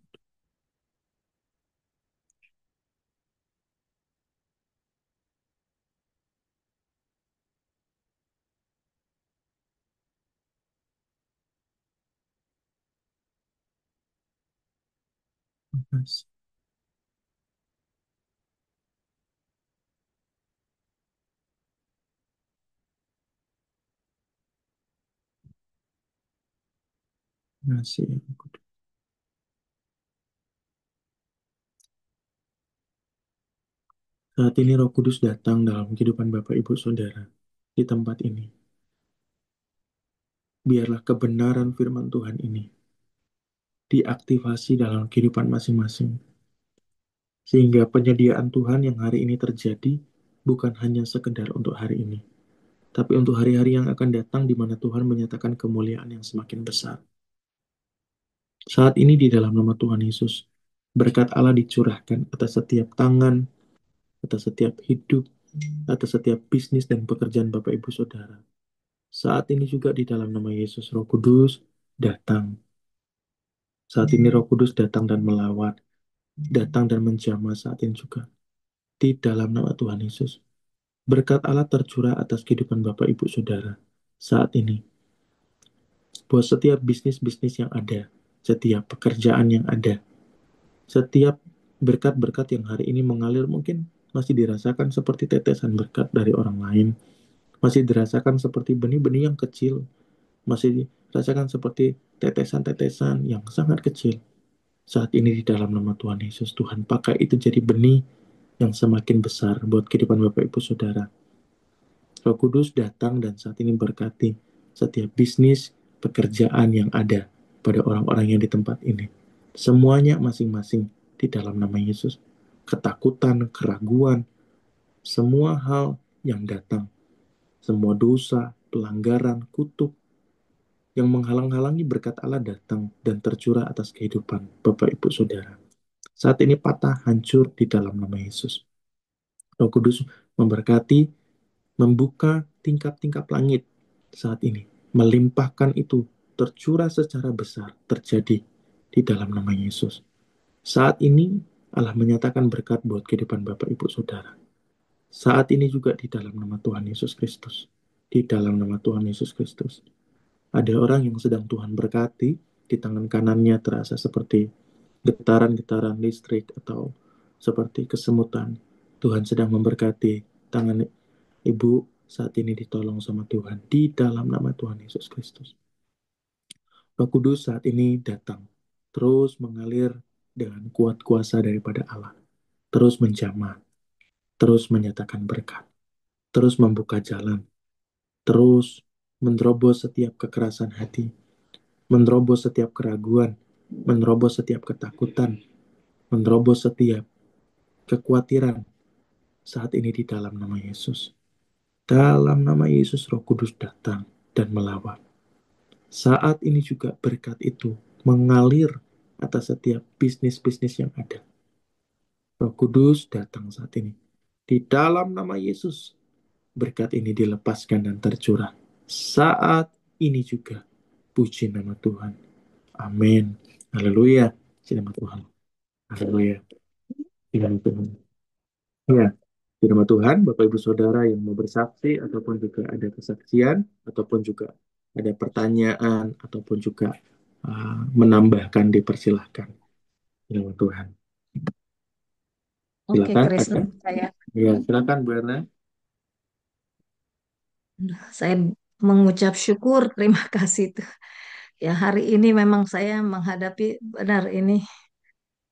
Terima kasih. Terima kasih, Roh Kudus. Saat ini Roh Kudus datang dalam kehidupan Bapak Ibu Saudara di tempat ini. Biarlah kebenaran firman Tuhan ini diaktifasi dalam kehidupan masing-masing. Sehingga penyediaan Tuhan yang hari ini terjadi bukan hanya sekedar untuk hari ini, tapi untuk hari-hari yang akan datang di mana Tuhan menyatakan kemuliaan yang semakin besar. Saat ini di dalam nama Tuhan Yesus, berkat Allah dicurahkan atas setiap tangan, atas setiap hidup, atas setiap bisnis dan pekerjaan Bapak Ibu Saudara. Saat ini juga di dalam nama Yesus Roh Kudus, datang. Saat ini Roh Kudus datang dan melawat, datang dan menjamah saat ini juga. Di dalam nama Tuhan Yesus. Berkat Allah tercurah atas kehidupan Bapak Ibu Saudara saat ini. Buat setiap bisnis-bisnis yang ada, setiap pekerjaan yang ada, setiap berkat-berkat yang hari ini mengalir mungkin masih dirasakan seperti tetesan berkat dari orang lain, masih dirasakan seperti benih-benih yang kecil, masih dirasakan seperti tetesan-tetesan yang sangat kecil. Saat ini di dalam nama Tuhan Yesus, Tuhan pakai itu jadi benih yang semakin besar buat kehidupan Bapak Ibu Saudara. Roh Kudus datang dan saat ini berkati setiap bisnis, pekerjaan yang ada pada orang-orang yang di tempat ini. Semuanya masing-masing di dalam nama Yesus. Ketakutan, keraguan, semua hal yang datang, semua dosa, pelanggaran, kutuk, yang menghalang-halangi berkat Allah datang dan tercurah atas kehidupan Bapak Ibu Saudara. Saat ini patah hancur di dalam nama Yesus. Roh Kudus memberkati, membuka tingkap-tingkap langit saat ini, melimpahkan itu tercurah secara besar terjadi di dalam nama Yesus. Saat ini Allah menyatakan berkat buat kehidupan Bapak Ibu Saudara. Saat ini juga di dalam nama Tuhan Yesus Kristus. Di dalam nama Tuhan Yesus Kristus. Ada orang yang sedang Tuhan berkati, di tangan kanannya terasa seperti getaran-getaran listrik atau seperti kesemutan. Tuhan sedang memberkati tangan ibu saat ini ditolong sama Tuhan di dalam nama Tuhan Yesus Kristus. Roh Kudus saat ini datang, terus mengalir dengan kuat kuasa daripada Allah, terus menjamah, terus menyatakan berkat, terus membuka jalan, terus menerobos setiap kekerasan hati, menerobos setiap keraguan, menerobos setiap ketakutan, menerobos setiap kekhawatiran saat ini di dalam nama Yesus. Dalam nama Yesus Roh Kudus datang dan melawat. Saat ini juga berkat itu mengalir atas setiap bisnis-bisnis yang ada. Roh Kudus datang saat ini. Di dalam nama Yesus, berkat ini dilepaskan dan tercurah. Saat ini juga, puji nama Tuhan. Amin. Haleluya. Puji nama Tuhan. Haleluya. Puji nama Tuhan. Ya, di nama Tuhan, Bapak Ibu Saudara yang mau bersaksi, ataupun juga ada kesaksian, ataupun juga ada pertanyaan, ataupun juga menambahkan, dipersilahkan. Di nama Tuhan. Oke, Silakan, Krisna, ada. Ya, silakan Bu Erna. saya mengucap syukur, terima kasih tuh. Ya, hari ini memang saya menghadapi benar ini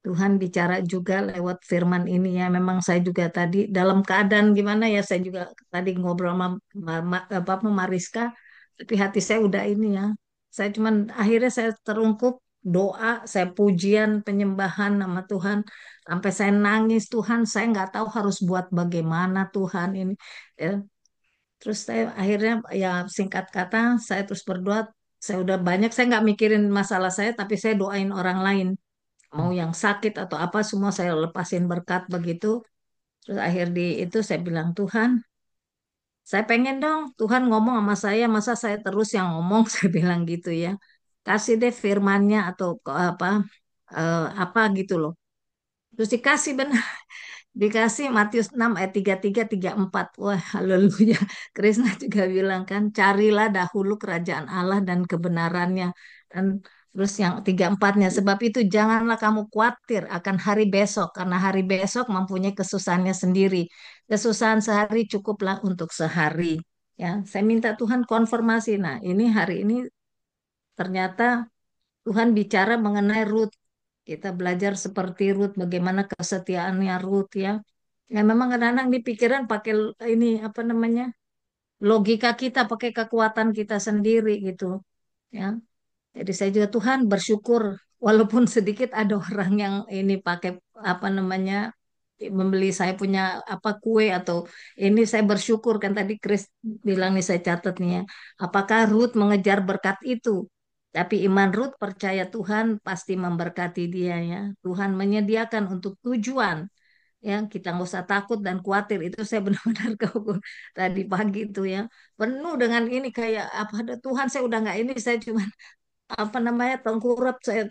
Tuhan bicara juga lewat firman ini ya. Memang saya juga tadi dalam keadaan gimana ya, saya juga tadi ngobrol sama Bapak Mariska, tapi hati saya udah ini ya. Saya cuman akhirnya saya terungkup doa, saya pujian, penyembahan nama Tuhan, sampai saya nangis Tuhan, saya nggak tahu harus buat bagaimana Tuhan ini. Ya, terus saya akhirnya ya singkat kata saya terus berdoa. Saya udah banyak, saya nggak mikirin masalah saya, tapi saya doain orang lain. Mau yang sakit atau apa semua saya lepasin berkat begitu. Terus akhir di itu saya bilang Tuhan, saya pengen dong Tuhan ngomong sama saya, masa saya terus yang ngomong, saya bilang gitu ya. Kasih deh firmannya atau apa gitu loh. Terus dikasih benar. Dikasih Matius 6 ayat 33 34. Wah, haleluya. Krisna juga bilang kan, carilah dahulu kerajaan Allah dan kebenarannya. Dan terus yang 34-nya, sebab itu janganlah kamu khawatir akan hari besok, karena hari besok mempunyai kesusahannya sendiri. Kesusahan sehari cukuplah untuk sehari. Ya, saya minta Tuhan konfirmasi. Nah, ini hari ini ternyata Tuhan bicara mengenai Ruth. Kita belajar seperti Ruth, bagaimana kesetiaannya Ruth ya. Ya memang kadang-kadang di pikiran pakai ini apa namanya logika kita, pakai kekuatan kita sendiri gitu ya. Jadi saya juga Tuhan bersyukur walaupun sedikit ada orang yang ini pakai apa namanya membeli saya punya apa kue atau ini saya bersyukur kan tadi Chris bilang nih saya catat nih ya. Apakah Ruth mengejar berkat itu? Tapi iman Ruth percaya Tuhan pasti memberkati dia ya. Tuhan menyediakan untuk tujuan ya kita nggak usah takut dan khawatir itu saya benar-benar kau tadi pagi itu ya penuh dengan ini kayak apa ada Tuhan saya udah nggak ini saya cuma apa namanya tengkurap, saya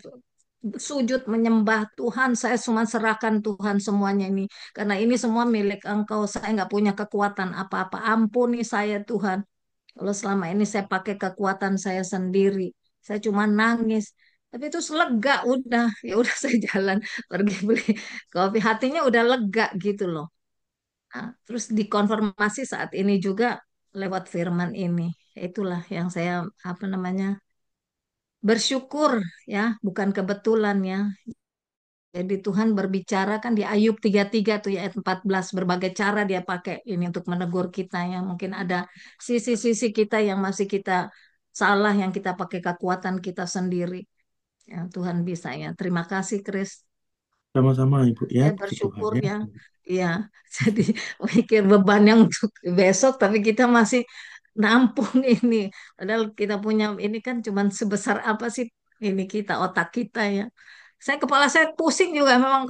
sujud menyembah Tuhan, saya cuma serahkan Tuhan semuanya ini, karena ini semua milik Engkau, saya nggak punya kekuatan apa-apa, ampuni saya Tuhan, kalau selama ini saya pakai kekuatan saya sendiri, saya cuma nangis. Tapi itu lega, udah, ya udah saya jalan pergi beli kopi, hatinya udah lega gitu loh. Nah, terus dikonfirmasi saat ini juga lewat firman ini. Itulah yang saya apa namanya bersyukur ya, bukan kebetulan ya. Jadi Tuhan berbicara kan di Ayub 33 tuh ya ayat 14, berbagai cara dia pakai ini untuk menegur kita yang mungkin ada sisi-sisi kita yang masih kita salah, yang kita pakai kekuatan kita sendiri. Ya, Tuhan bisa ya. Terima kasih Chris. Sama-sama Ibu ya, Saya puji Tuhan bersyukur ya. ya. Iya, jadi mikir beban yang untuk besok, tapi kita masih nampung ini. Padahal kita punya ini kan cuman sebesar apa sih ini kita, otak kita ya. Saya kepala saya pusing juga memang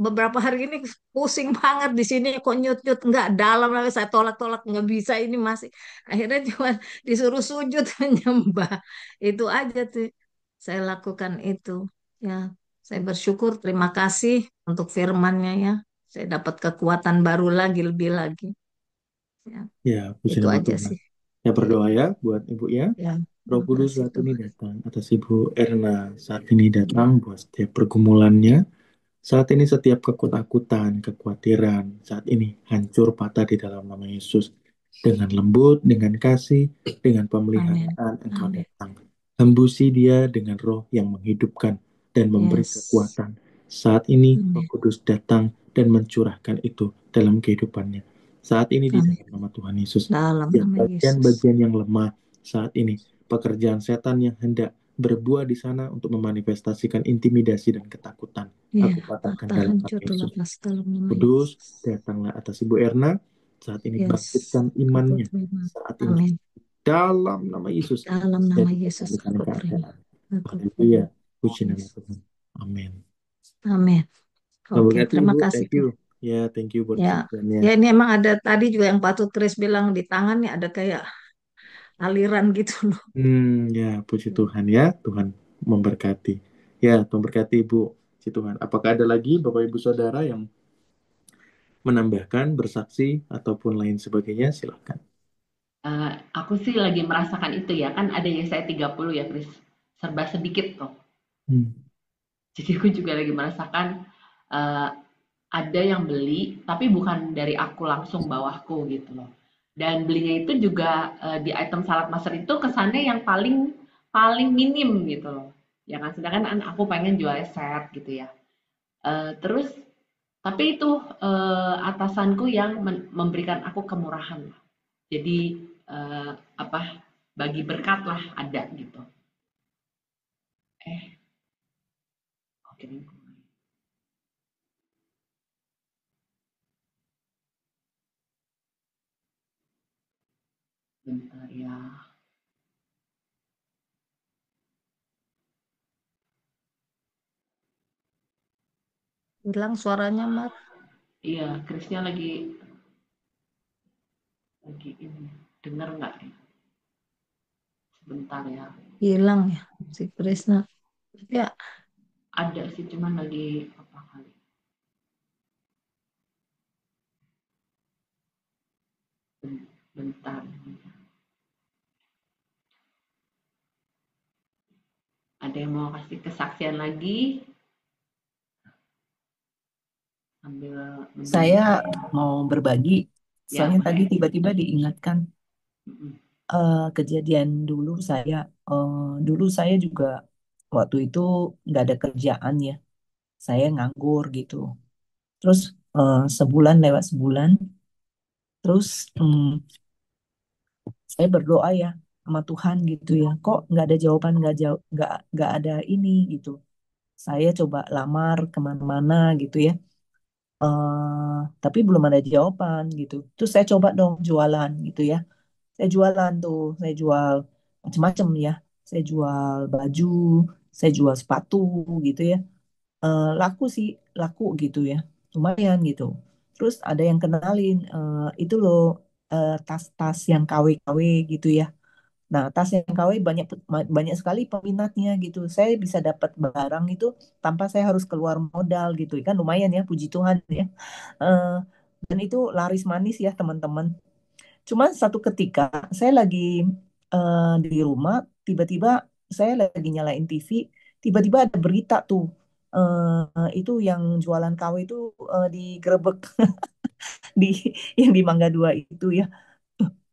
beberapa hari ini pusing banget di sini kok nyut-nyut nggak dalam lagi saya tolak-tolak nggak bisa ini masih akhirnya cuma disuruh sujud menyembah itu aja tuh saya lakukan itu ya. Saya bersyukur, terima kasih untuk firman-Nya ya. Saya dapat kekuatan baru lagi, lebih lagi. Ya, Ya, puji itu nama aja Tuhan. sih. Ya Iya, berdoa ya buat Ibu ya. ya, Roh terima Kudus kasih saat ini Tuhan. datang atas Ibu Erna saat ini datang buat setiap pergumulannya. Saat ini setiap ketakutan, kekhawatiran, saat ini hancur patah di dalam nama Yesus. Dengan lembut, dengan kasih, dengan Amin. pemeliharaan Engkau Amin. datang. Hembusi dia dengan roh yang menghidupkan dan memberi Yes. kekuatan. Saat ini Roh Amin. Kudus datang dan mencurahkan itu dalam kehidupannya. Saat ini di Amin. dalam nama Tuhan Yesus. Dalam Ya, nama Yesus. bagian-bagian yang lemah saat ini, pekerjaan setan yang hendak berbuah di sana untuk memanifestasikan intimidasi dan ketakutan. Ya, Aku patahkan patah dalam nama hancur Yesus. lepas dalam nama Kudus, Yesus. datanglah atas Ibu Erna. Saat ini Yes. bangkitkan Aku imannya. terima. Saat ini Amin. dalam nama Yesus. Dalam nama Dan Yesus kembalikan aku terima. keadaan. Aku terima. Haleluya. Puji nama Yes. Tuhan. Amin. Amin. Terima Oke, kasih terima Ibu. kasih. Thank you. Ya, thank you buat Ya, kesaksiannya. ya ini emang ada tadi juga yang patut Chris bilang di tangannya ada kayak aliran gitu loh. Ya, puji Tuhan ya. Tuhan memberkati. Ya, Tuhan memberkati Ibu. Puji Tuhan. Apakah ada lagi Bapak Ibu Saudara yang menambahkan, bersaksi, ataupun lain sebagainya? Silahkan. Aku sih lagi merasakan itu ya, kan ada Yesaya 30 ya, Chris. Serba sedikit tuh. Hmm. Jadi aku juga lagi merasakan uh, ada yang beli, tapi bukan dari aku langsung bawahku gitu loh. Dan belinya itu juga di item salad master itu kesannya yang paling paling minim gitu loh. Ya kan, sedangkan aku pengen jual set gitu ya. Terus tapi itu atasanku yang memberikan aku kemurahan. Jadi apa bagi berkat lah ada gitu. Eh, oke nih. Bentar ya. Hilang suaranya, Mat. Iya, Krisnya lagi ini. Dengar nggak ya? Sebentar ya. Hilang ya si Krisna. Ya, Ada sih, cuman lagi apa kali? Bentar. Ada yang mau kasih kesaksian lagi? Sambil Saya menunggu ya. mau berbagi, Ya, soalnya tadi boleh. tiba-tiba diingatkan Mm-mm. kejadian eh, dulu saya juga waktu itu nggak ada kerjaan ya, saya nganggur gitu. Terus sebulan lewat sebulan, terus saya berdoa ya sama Tuhan gitu ya, kok nggak ada jawaban, nggak ada ini gitu. Saya coba lamar kemana-mana gitu ya. Tapi belum ada jawaban gitu. Terus saya coba dong jualan gitu ya. Saya jualan tuh, saya jual macam-macam ya. Saya jual baju, saya jual sepatu gitu ya. Laku sih, laku gitu ya. Lumayan gitu. Terus ada yang kenalin, itu loh tas-tas yang KW-KW gitu ya. Nah, tas yang KW banyak banyak sekali peminatnya gitu. Saya bisa dapat barang itu tanpa saya harus keluar modal gitu. Kan lumayan ya, puji Tuhan ya. Eh, dan itu laris manis ya teman-teman. Cuman satu ketika saya lagi di rumah, tiba-tiba saya lagi nyalain TV, tiba-tiba ada berita tuh. Itu yang jualan KW itu digerebek di yang di Mangga Dua itu ya.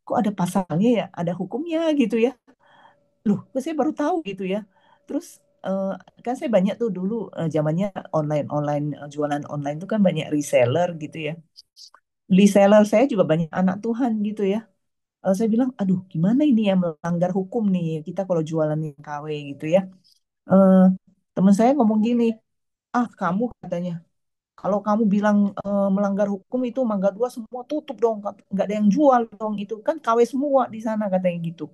Kok ada pasalnya ya, ada hukumnya gitu ya. Loh, kok saya baru tahu gitu ya. Terus eh, kan saya banyak tuh dulu zamannya online jualan online tuh kan banyak reseller gitu ya. Reseller saya juga banyak anak Tuhan gitu ya. Saya bilang, aduh gimana ini ya melanggar hukum nih kita kalau jualan yang KW gitu ya. Eh, Teman saya ngomong gini, ah kamu katanya, kalau kamu bilang melanggar hukum itu Mangga Dua semua tutup dong, nggak ada yang jual dong itu kan KW semua di sana katanya gitu.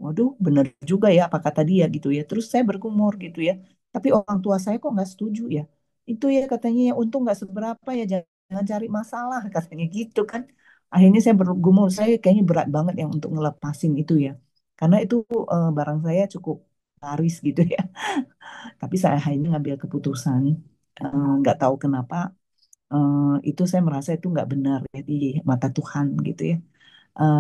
Waduh, bener juga ya apa kata dia gitu ya. Terus saya bergumur gitu ya. Tapi orang tua saya kok nggak setuju ya. Itu ya katanya ya untung nggak seberapa ya jangan cari masalah katanya gitu kan. Akhirnya saya bergumur, saya kayaknya berat banget yang untuk ngelepasin itu ya. Karena itu barang saya cukup laris gitu ya. Tapi saya akhirnya ngambil keputusan nggak tahu kenapa itu saya merasa itu nggak benar ya di mata Tuhan gitu ya.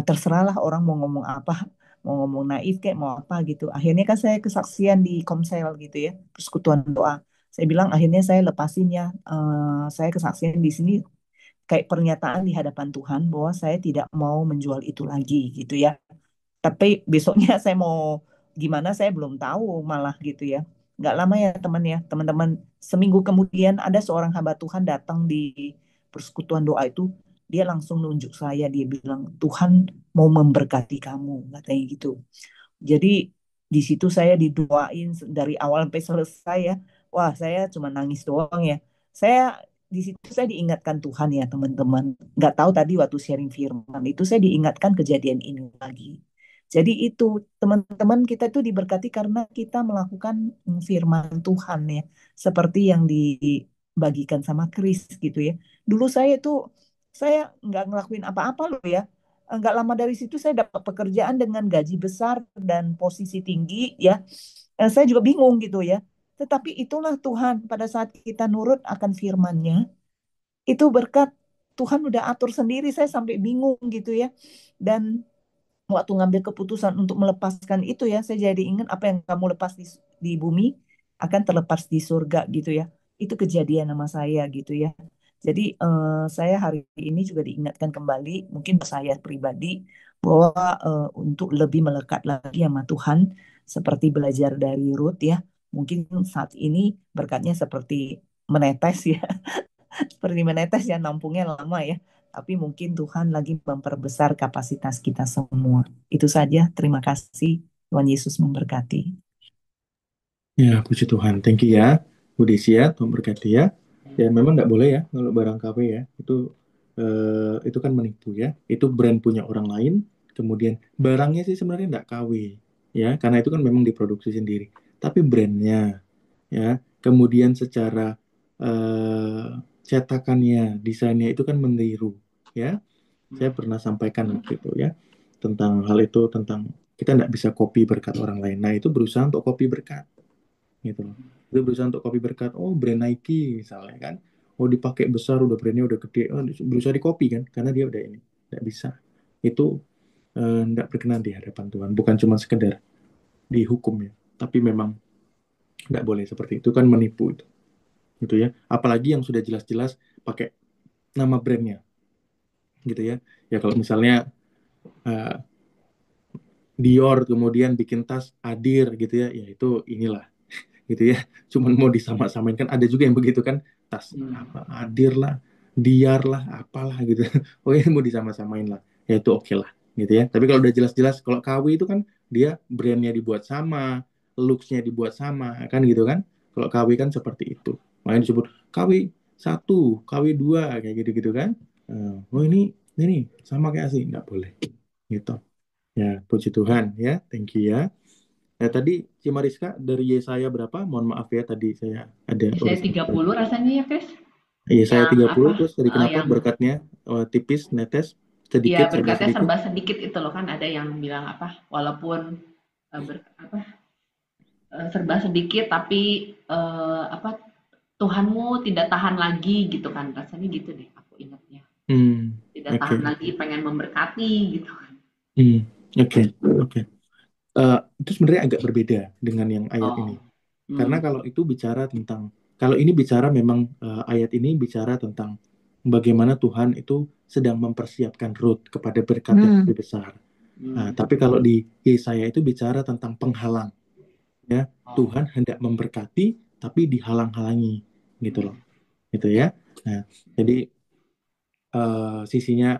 Terserahlah orang mau ngomong apa, mau ngomong naif kayak mau apa gitu. Akhirnya kan saya kesaksian di Komsel gitu ya, persekutuan doa. Saya bilang akhirnya saya lepasin ya, saya kesaksian di sini kayak pernyataan di hadapan Tuhan bahwa saya tidak mau menjual itu lagi gitu ya. Tapi besoknya saya mau gimana saya belum tahu malah gitu ya. Nggak lama ya teman-teman. Seminggu kemudian ada seorang hamba Tuhan datang di persekutuan doa itu. Dia langsung nunjuk saya, dia bilang, Tuhan mau memberkati kamu, katanya gitu. Jadi di situ saya didoain dari awal sampai selesai ya. Wah, saya cuma nangis doang ya. Saya di situ saya diingatkan Tuhan ya teman-teman. Nggak tahu tadi waktu sharing firman itu saya diingatkan kejadian ini lagi. Jadi itu teman-teman kita itu diberkati karena kita melakukan firman Tuhan ya. Seperti yang dibagikan sama Chris gitu ya. Dulu saya itu saya nggak ngelakuin apa-apa loh ya. Nggak lama dari situ saya dapat pekerjaan dengan gaji besar dan posisi tinggi ya. Saya juga bingung gitu ya. Tetapi itulah Tuhan pada saat kita nurut akan firman-Nya, itu berkat Tuhan udah atur sendiri saya sampai bingung gitu ya. Dan waktu ngambil keputusan untuk melepaskan itu ya, saya jadi ingat apa yang kamu lepas di bumi akan terlepas di surga gitu ya. Itu kejadian sama saya gitu ya. Jadi saya hari ini juga diingatkan kembali, mungkin saya pribadi, bahwa untuk lebih melekat lagi sama Tuhan, seperti belajar dari Ruth ya. Mungkin saat ini berkatnya seperti menetes ya, seperti menetes ya, nampungnya lama ya. Tapi mungkin Tuhan lagi memperbesar kapasitas kita semua. Itu saja, terima kasih. Tuhan Yesus memberkati. Ya, puji Tuhan. Thank you ya, Bu Desi ya, Tuhan berkati ya. Ya, memang nggak boleh ya kalau barang KW ya. Itu kan menipu ya. Itu brand punya orang lain. Kemudian barangnya sih sebenarnya nggak KW ya, karena itu kan memang diproduksi sendiri. Tapi brandnya ya, kemudian secara eh, cetakannya, desainnya itu kan meniru ya. Saya pernah sampaikan waktu itu ya tentang hal itu, tentang kita nggak bisa copy berkat orang lain. Nah, itu berusaha untuk copy berkat gitu loh. Itu berusaha untuk copy berkat. Oh, brand Nike misalnya kan. Oh, dipakai besar, udah brandnya udah gede. Oh, berusaha di copy kan, karena dia udah ini. Nggak bisa. Itu nggak berkenan di hadapan Tuhan. Bukan cuma sekedar dihukum ya, tapi memang nggak boleh seperti itu kan, menipu itu. Gitu ya. Apalagi yang sudah jelas-jelas pakai nama brandnya, gitu ya. Ya kalau misalnya eh, Dior kemudian bikin tas Adir gitu ya, ya itu inilah gitu ya. Cuman mau disama-samain kan, ada juga yang begitu kan, tas apa Adir lah, Diar lah, apalah gitu. Oh ya mau disama-samain lah, ya itu oke lah gitu ya. Tapi kalau udah jelas-jelas, kalau KW itu kan dia brandnya dibuat sama, looks-nya dibuat sama kan gitu kan. Kalau KW kan seperti itu, makanya disebut KW 1, KW 2 kayak gitu-gitu kan. Oh ini sama kayak asli, nggak boleh gitu. Ya, puji Tuhan ya, thank you ya. Tadi Cimariska dari Yesaya berapa? Mohon maaf ya, tadi saya ada Saya urusan. 30 rasanya ya, Chris. Yesaya Yang 30, apa? terus tadi kenapa Yang berkatnya tipis, netes? sedikit Iya, serba berkatnya sedikit. serba sedikit itu loh kan ada yang bilang apa, walaupun serba sedikit tapi apa Tuhanmu tidak tahan lagi gitu kan rasanya gitu deh aku ingatnya. Tidak Oke. tahan lagi pengen memberkati gitu kan. Oke, oke. Itu sebenarnya agak berbeda dengan yang ayat Oh. ini. Karena kalau itu bicara tentang, kalau ini bicara memang ayat ini bicara tentang bagaimana Tuhan itu sedang mempersiapkan Ruth kepada berkat yang lebih besar. Tapi kalau di Yesaya itu bicara tentang penghalang, ya Tuhan hendak memberkati tapi dihalang-halangi, gitu loh, gitu ya. Nah, jadi sisinya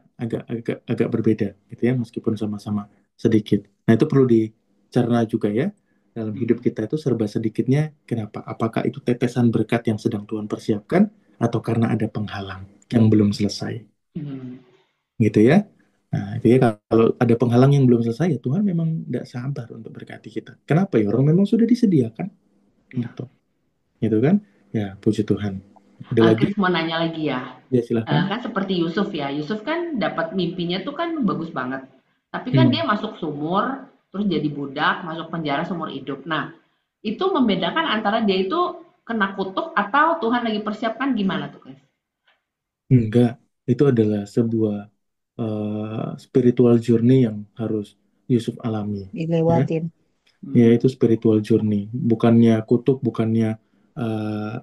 agak berbeda, gitu ya, meskipun sama-sama sedikit. Nah, itu perlu dicerna juga ya. Dalam hidup kita itu serba sedikitnya, kenapa? Apakah itu tetesan berkat yang sedang Tuhan persiapkan, atau karena ada penghalang yang belum selesai, gitu ya. Nah, itu ya, kalau ada penghalang yang belum selesai, ya Tuhan memang tidak sabar untuk berkati kita. Kenapa ya? Orang memang sudah disediakan, gitu, gitu kan? Ya, puji Tuhan. Ada lagi? Chris mau nanya lagi ya. Ya, silahkan. Kan seperti Yusuf ya. Yusuf kan dapat mimpinya tuh kan bagus banget. Tapi kan dia masuk sumur, terus jadi budak, masuk penjara seumur hidup. Nah, itu membedakan antara dia itu kena kutuk atau Tuhan lagi persiapkan gimana tuh, Chris? Enggak, itu adalah sebuah spiritual journey yang harus Yusuf alami. Ya, Dilewatin. ya itu spiritual journey. Bukannya kutuk, bukannya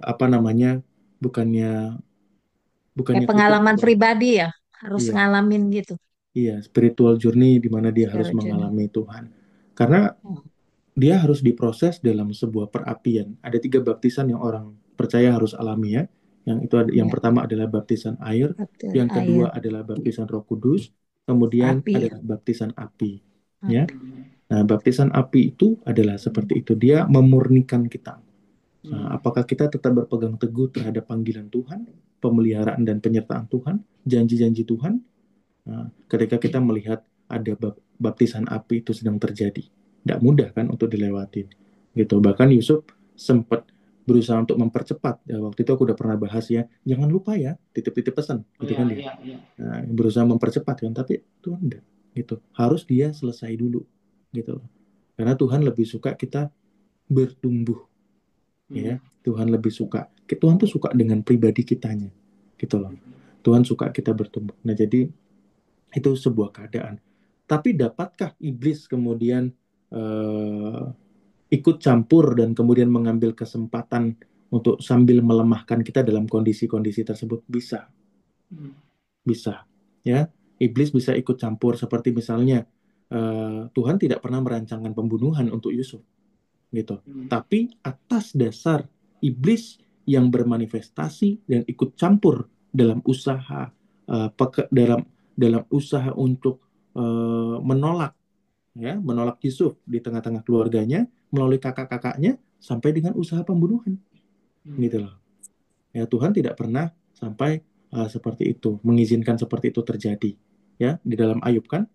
apa namanya, bukannya Kayak bukannya kutuk. pengalaman pribadi ya, harus Iya, ngalamin gitu. iya, spiritual journey di mana dia harus Spiritual. mengalami Tuhan. Karena dia harus diproses dalam sebuah perapian. Ada 3 baptisan yang orang percaya harus alami ya. Yang itu yang Ya, pertama adalah baptisan air, betul. yang kedua Air, adalah baptisan Roh Kudus, kemudian api ya. adalah baptisan api. Ya. Api. Nah, baptisan api itu adalah seperti itu. Dia memurnikan kita. Nah, apakah kita tetap berpegang teguh terhadap panggilan Tuhan, pemeliharaan dan penyertaan Tuhan, janji-janji Tuhan? Nah, ketika kita melihat ada baptisan api itu sedang terjadi, tidak mudah kan untuk dilewatin, gitu. Bahkan Yusuf sempat berusaha untuk mempercepat. Ya, waktu itu aku udah pernah bahas ya, jangan lupa ya, titip-titip pesan, gitu kan dia. Nah, berusaha mempercepat kan, tapi Tuhan enggak, gitu. Harus dia selesai dulu, gitu. Karena Tuhan lebih suka kita bertumbuh, ya. Tuhan lebih suka, Tuhan tuh suka dengan pribadi kitanya, gitu loh. Tuhan suka kita bertumbuh. Nah, jadi itu sebuah keadaan. Tapi dapatkah iblis kemudian ikut campur dan kemudian mengambil kesempatan untuk sambil melemahkan kita dalam kondisi-kondisi tersebut? Bisa, bisa. Ya, iblis bisa ikut campur seperti misalnya Tuhan tidak pernah merancangkan pembunuhan untuk Yusuf, gitu. Tapi atas dasar iblis yang bermanifestasi dan ikut campur dalam usaha dalam usaha untuk menolak, ya, menolak Yusuf di tengah-tengah keluarganya melalui kakak-kakaknya sampai dengan usaha pembunuhan, gitu loh. Ya, Tuhan tidak pernah sampai seperti itu, mengizinkan seperti itu terjadi, ya, di dalam Ayub kan,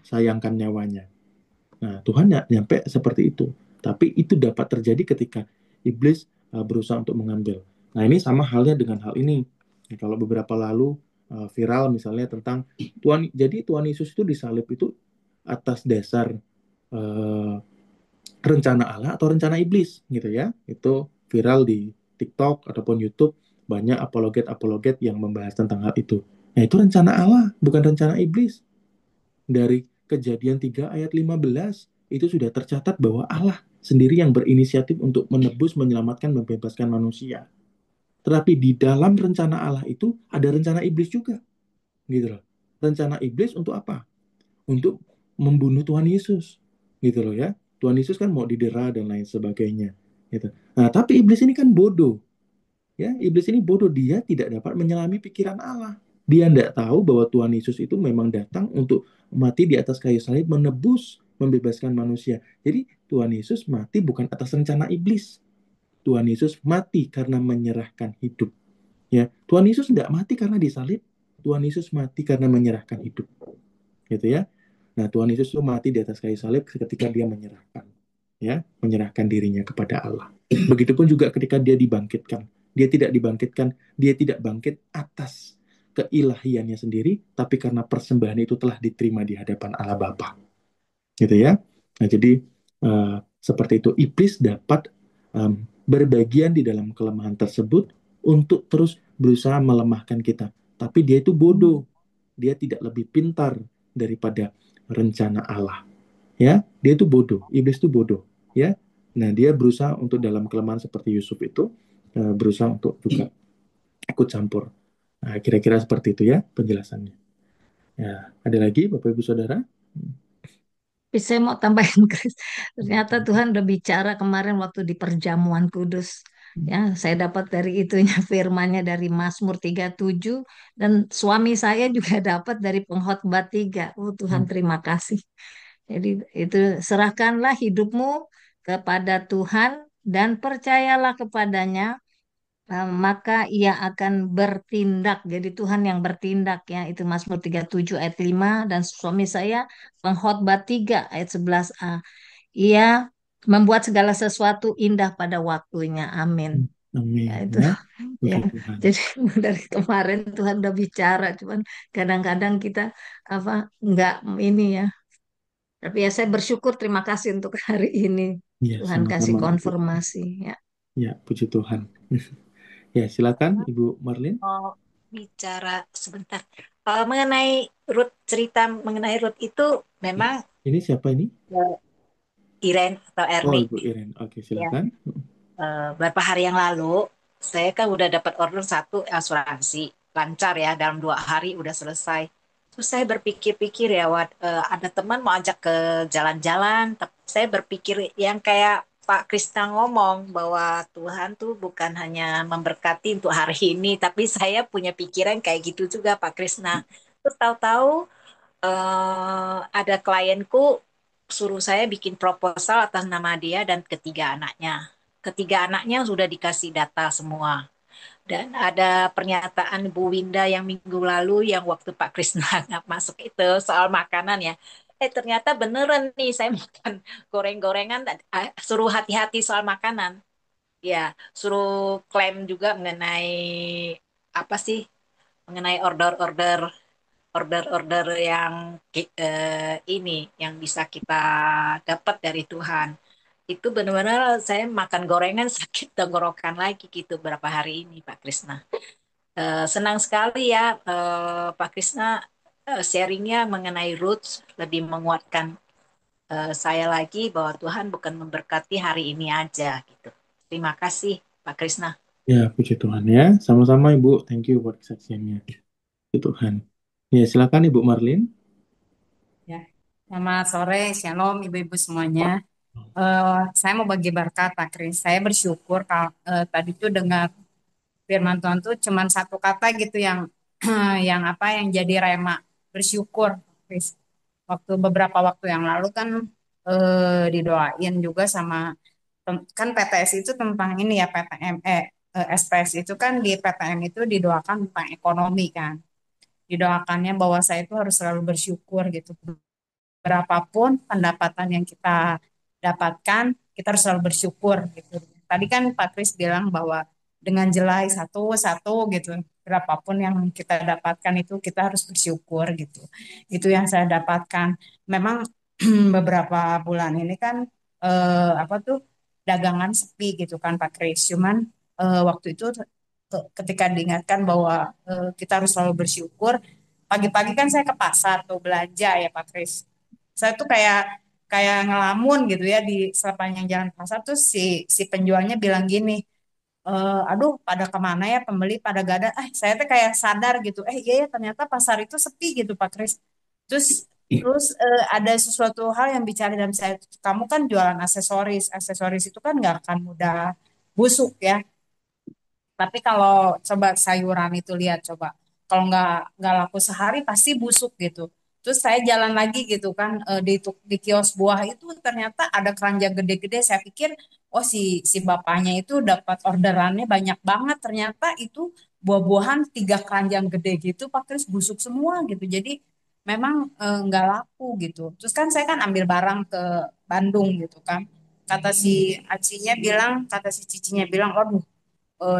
sayangkan nyawanya. Nah, Tuhan nggak nyampe seperti itu, tapi itu dapat terjadi ketika iblis berusaha untuk mengambil. Nah, ini sama halnya dengan hal ini. Kalau beberapa lalu viral misalnya tentang jadi Tuhan Yesus itu disalib itu atas dasar rencana Allah atau rencana iblis, gitu ya. Itu viral di TikTok ataupun YouTube, banyak apologet-apologet yang membahas tentang hal itu. Nah, itu rencana Allah, bukan rencana iblis. Dari Kejadian 3 ayat 15 itu sudah tercatat bahwa Allah sendiri yang berinisiatif untuk menebus, menyelamatkan, membebaskan manusia. Tetapi di dalam rencana Allah itu ada rencana iblis juga, gitu loh. Rencana iblis untuk apa? Untuk membunuh Tuhan Yesus, gitu loh ya. Tuhan Yesus kan mau didera dan lain sebagainya, gitu. Nah, tapi iblis ini kan bodoh, ya. Iblis ini bodoh, dia tidak dapat menyelami pikiran Allah. Dia tidak tahu bahwa Tuhan Yesus itu memang datang untuk mati di atas kayu salib, menebus, membebaskan manusia. Jadi Tuhan Yesus mati bukan atas rencana iblis. Tuhan Yesus mati karena menyerahkan hidup. Ya, Tuhan Yesus tidak mati karena disalib. Tuhan Yesus mati karena menyerahkan hidup, gitu ya. Nah, Tuhan Yesus itu mati di atas kayu salib ketika dia menyerahkan, ya, menyerahkan dirinya kepada Allah. Begitupun juga ketika dia dibangkitkan. Dia tidak dibangkitkan, dia tidak bangkit atas keilahiannya sendiri, tapi karena persembahan itu telah diterima di hadapan Allah Bapa. Gitu ya. Nah, jadi seperti itu iblis dapat berbagian di dalam kelemahan tersebut untuk terus berusaha melemahkan kita. Tapi dia itu bodoh. Dia tidak lebih pintar daripada rencana Allah. Ya, dia itu bodoh. Iblis itu bodoh. Ya. Nah, dia berusaha untuk dalam kelemahan seperti Yusuf itu berusaha untuk juga ikut campur. Nah, kira-kira seperti itu ya penjelasannya. Ya, ada lagi Bapak Ibu Saudara? Tapi saya mau tambahin, Chris. Ternyata Tuhan udah bicara kemarin waktu di perjamuan kudus. Ya, saya dapat dari itunya firmannya dari Mazmur 37 dan suami saya juga dapat dari Pengkhotbah 3. Oh Tuhan, terima kasih. Jadi itu serahkanlah hidupmu kepada Tuhan dan percayalah kepadanya, maka ia akan bertindak. Jadi Tuhan yang bertindak ya. Itu Mazmur 37 ayat 5 dan suami saya Pengkhotbah 3 ayat 11a. Ia membuat segala sesuatu indah pada waktunya. Amin. Ya Amin itu ya. ya. Puji Tuhan. Jadi dari kemarin Tuhan udah bicara, cuman kadang-kadang kita apa nggak ini ya. Tapi ya saya bersyukur, terima kasih untuk hari ini. Ya, Tuhan kasih sama-sama Ibu. konfirmasi ya. Ya, puji Tuhan. Ya, silakan Ibu Marlin. Mau bicara sebentar. Mengenai Ruth, cerita mengenai Ruth itu memang Ini siapa ini? Iren atau Oh, Erni. Ibu Iren. Oke, Ya. silakan. Beberapa hari yang lalu saya kan udah dapat order satu asuransi lancar ya, dalam 2 hari udah selesai. Terus saya berpikir-pikir ya, ada teman mau ajak ke jalan-jalan, tapi saya berpikir yang kayak Pak Krista ngomong bahwa Tuhan tuh bukan hanya memberkati untuk hari ini, tapi saya punya pikiran kayak gitu juga Pak Krista. Terus tahu-tahu ada klienku suruh saya bikin proposal atas nama dia dan ketiga anaknya. Ketiga anaknya sudah dikasih data semua. Dan ada pernyataan Bu Winda yang minggu lalu yang waktu Pak Krisna nggak masuk itu soal makanan ya. Ternyata beneran nih saya makan goreng-gorengan, suruh hati-hati soal makanan. Ya, suruh klaim juga mengenai apa sih? Mengenai order-order yang ini yang bisa kita dapat dari Tuhan. Itu benar-benar saya makan gorengan sakit tenggorokan lagi gitu berapa hari ini Pak Krisna. Senang sekali ya Pak Krisna sharingnya mengenai roots lebih menguatkan saya lagi bahwa Tuhan bukan memberkati hari ini aja gitu. Terima kasih Pak Krisna. Ya, puji Tuhan ya. Sama-sama Ibu. Thank you buat kesaksiannya. Puji Tuhan. Ya, silakan Ibu Marlin. Ya, selamat sore, shalom ibu-ibu semuanya. Saya mau bagi berkat, Pak Kris. Saya bersyukur kalau tadi tuh dengar firman Tuhan tuh cuman satu kata gitu yang yang apa yang jadi rema, bersyukur, Kris. Beberapa waktu yang lalu kan didoain juga sama kan PTS itu tentang ini ya PTM SPS itu kan di PTM itu didoakan tentang ekonomi kan. Didoakannya bahwa saya itu harus selalu bersyukur gitu berapapun pendapatan yang kita dapatkan, kita harus selalu bersyukur gitu. Tadi kan Pak Kris bilang bahwa dengan jelai satu-satu gitu, berapapun yang kita dapatkan itu kita harus bersyukur gitu. Itu yang saya dapatkan. Memang beberapa bulan ini kan apa tuh dagangan sepi gitu kan Pak Kris. Cuman waktu itu ketika diingatkan bahwa kita harus selalu bersyukur, pagi-pagi kan saya ke pasar tuh belanja ya Pak Kris. Saya tuh kayak kayak ngelamun gitu ya di sepanjang jalan pasar tuh si penjualnya bilang gini, aduh pada kemana ya pembeli pada gak ada. Saya tuh kayak sadar gitu, iya ya ternyata pasar itu sepi gitu Pak Kris. Terus terus ada sesuatu hal yang bicara dalam saya, kamu kan jualan aksesoris, aksesoris itu kan nggak akan mudah busuk ya. Tapi kalau coba sayuran itu lihat coba, kalau nggak laku sehari pasti busuk gitu. Terus saya jalan lagi gitu kan di kios buah itu ternyata ada keranjang gede-gede. Saya pikir oh si bapaknya itu dapat orderannya banyak banget. Ternyata itu buah-buahan 3 keranjang gede gitu, Pak Kris busuk semua gitu. Jadi memang nggak laku gitu. Terus kan saya kan ambil barang ke Bandung gitu kan. Kata si acinya bilang, kata si cicinya bilang, waduh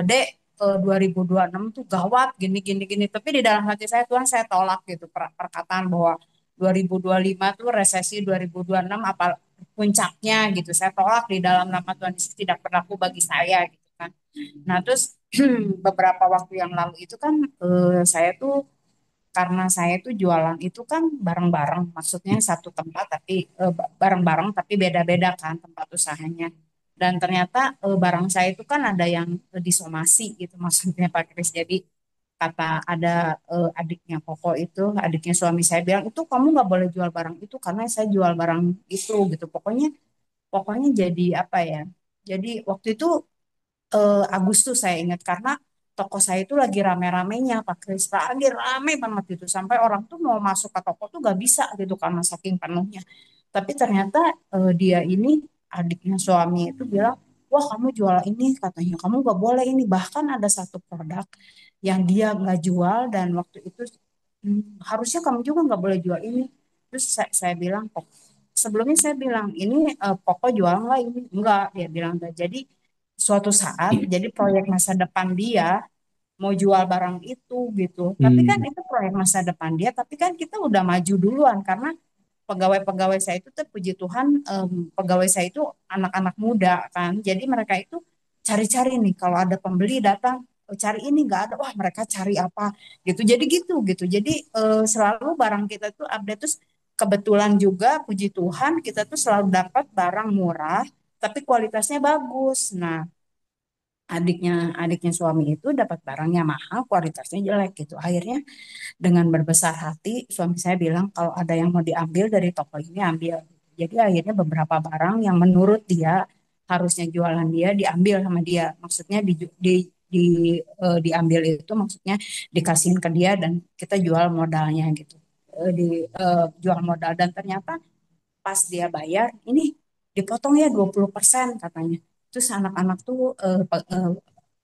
Dek, ke 2026 tuh gawat gini gini gini. Tapi di dalam hati saya Tuhan saya tolak gitu perkataan bahwa 2025 tuh resesi 2026 apa puncaknya gitu. Saya tolak di dalam nama Tuhan Yesus tidak berlaku bagi saya gitu kan. Nah, terus beberapa waktu yang lalu itu kan saya tuh karena saya tuh jualan itu kan bareng-bareng, maksudnya satu tempat tapi bareng-bareng tapi beda-beda kan tempat usahanya. Dan ternyata barang saya itu kan ada yang disomasi gitu maksudnya Pak Kris. Jadi kata ada adiknya Koko itu, adiknya suami saya bilang itu kamu nggak boleh jual barang itu karena saya jual barang itu gitu. Pokoknya pokoknya jadi apa ya? Jadi waktu itu Agustus saya ingat karena toko saya itu lagi rame-ramenya Pak Kris, lagi rame banget gitu sampai orang tuh mau masuk ke toko tuh gak bisa gitu karena saking penuhnya. Tapi ternyata dia ini adiknya suami itu bilang, wah kamu jual ini katanya, kamu gak boleh ini. Bahkan ada satu produk yang dia nggak jual dan waktu itu harusnya kamu juga nggak boleh jual ini. Terus saya bilang, kok sebelumnya saya bilang ini pokok jual nggak ini? Enggak, dia bilang enggak. Jadi suatu saat jadi proyek masa depan dia mau jual barang itu gitu. Tapi kan Hmm. itu proyek masa depan dia, tapi kan kita udah maju duluan karena pegawai-pegawai saya itu tuh puji Tuhan pegawai saya itu anak-anak muda kan. Jadi mereka itu cari-cari nih kalau ada pembeli datang cari ini nggak ada wah mereka cari apa gitu. Jadi gitu gitu. Jadi selalu barang kita tuh update terus kebetulan juga puji Tuhan kita tuh selalu dapat barang murah tapi kualitasnya bagus. Nah, adiknya suami itu dapat barangnya mahal, kualitasnya jelek gitu. Akhirnya dengan berbesar hati suami saya bilang kalau ada yang mau diambil dari toko ini ambil. Jadi akhirnya beberapa barang yang menurut dia harusnya jualan dia diambil sama dia. Maksudnya di diambil itu maksudnya dikasihin ke dia dan kita jual modalnya gitu. Jual modal dan ternyata pas dia bayar ini dipotong ya 20% katanya. Terus anak-anak tuh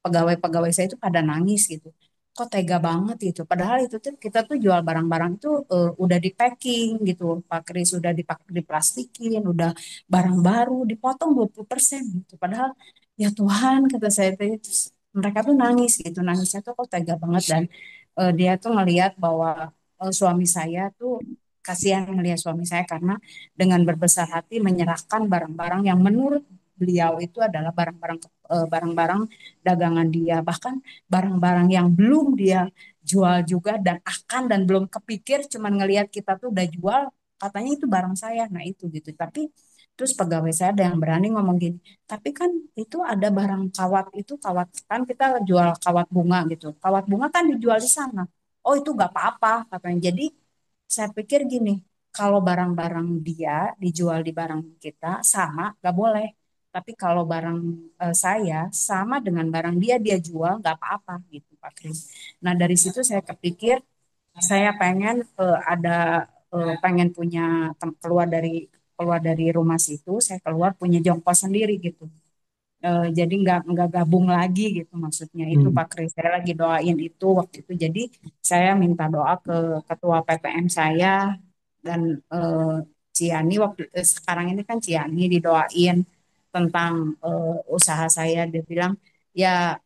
pegawai-pegawai saya itu pada nangis gitu. Kok tega banget gitu. Padahal itu tuh kita tuh jual barang-barang itu udah di packing gitu. Pak Kris udah diplastikin, udah barang baru dipotong 20% gitu. Padahal ya Tuhan kata saya teh terus mereka tuh nangis gitu. Nangisnya tuh kok tega banget dan dia tuh ngelihat bahwa suami saya tuh kasihan ngelihat suami saya karena dengan berbesar hati menyerahkan barang-barang yang menurut beliau itu adalah barang-barang dagangan dia, bahkan barang-barang yang belum dia jual juga dan akan dan belum kepikir, cuman ngelihat kita tuh udah jual, katanya itu barang saya, nah itu gitu. Tapi terus pegawai saya ada yang berani ngomong gini, tapi kan itu ada barang kawat itu kawat kan kita jual kawat bunga gitu, kawat bunga kan dijual di sana. Oh itu gak apa-apa katanya. Jadi saya pikir gini, kalau barang-barang dia dijual di barang kita sama, gak boleh. Tapi kalau barang saya sama dengan barang dia jual, nggak apa-apa gitu Pak Kris. Nah dari situ saya kepikir, saya pengen pengen punya keluar dari rumah situ, saya keluar punya jongkos sendiri gitu. Jadi nggak gabung lagi gitu maksudnya itu Hmm. Pak Kris saya lagi doain itu waktu itu jadi saya minta doa ke ketua PPM saya dan Ciani sekarang ini kan Ciani didoain tentang usaha saya dia bilang ya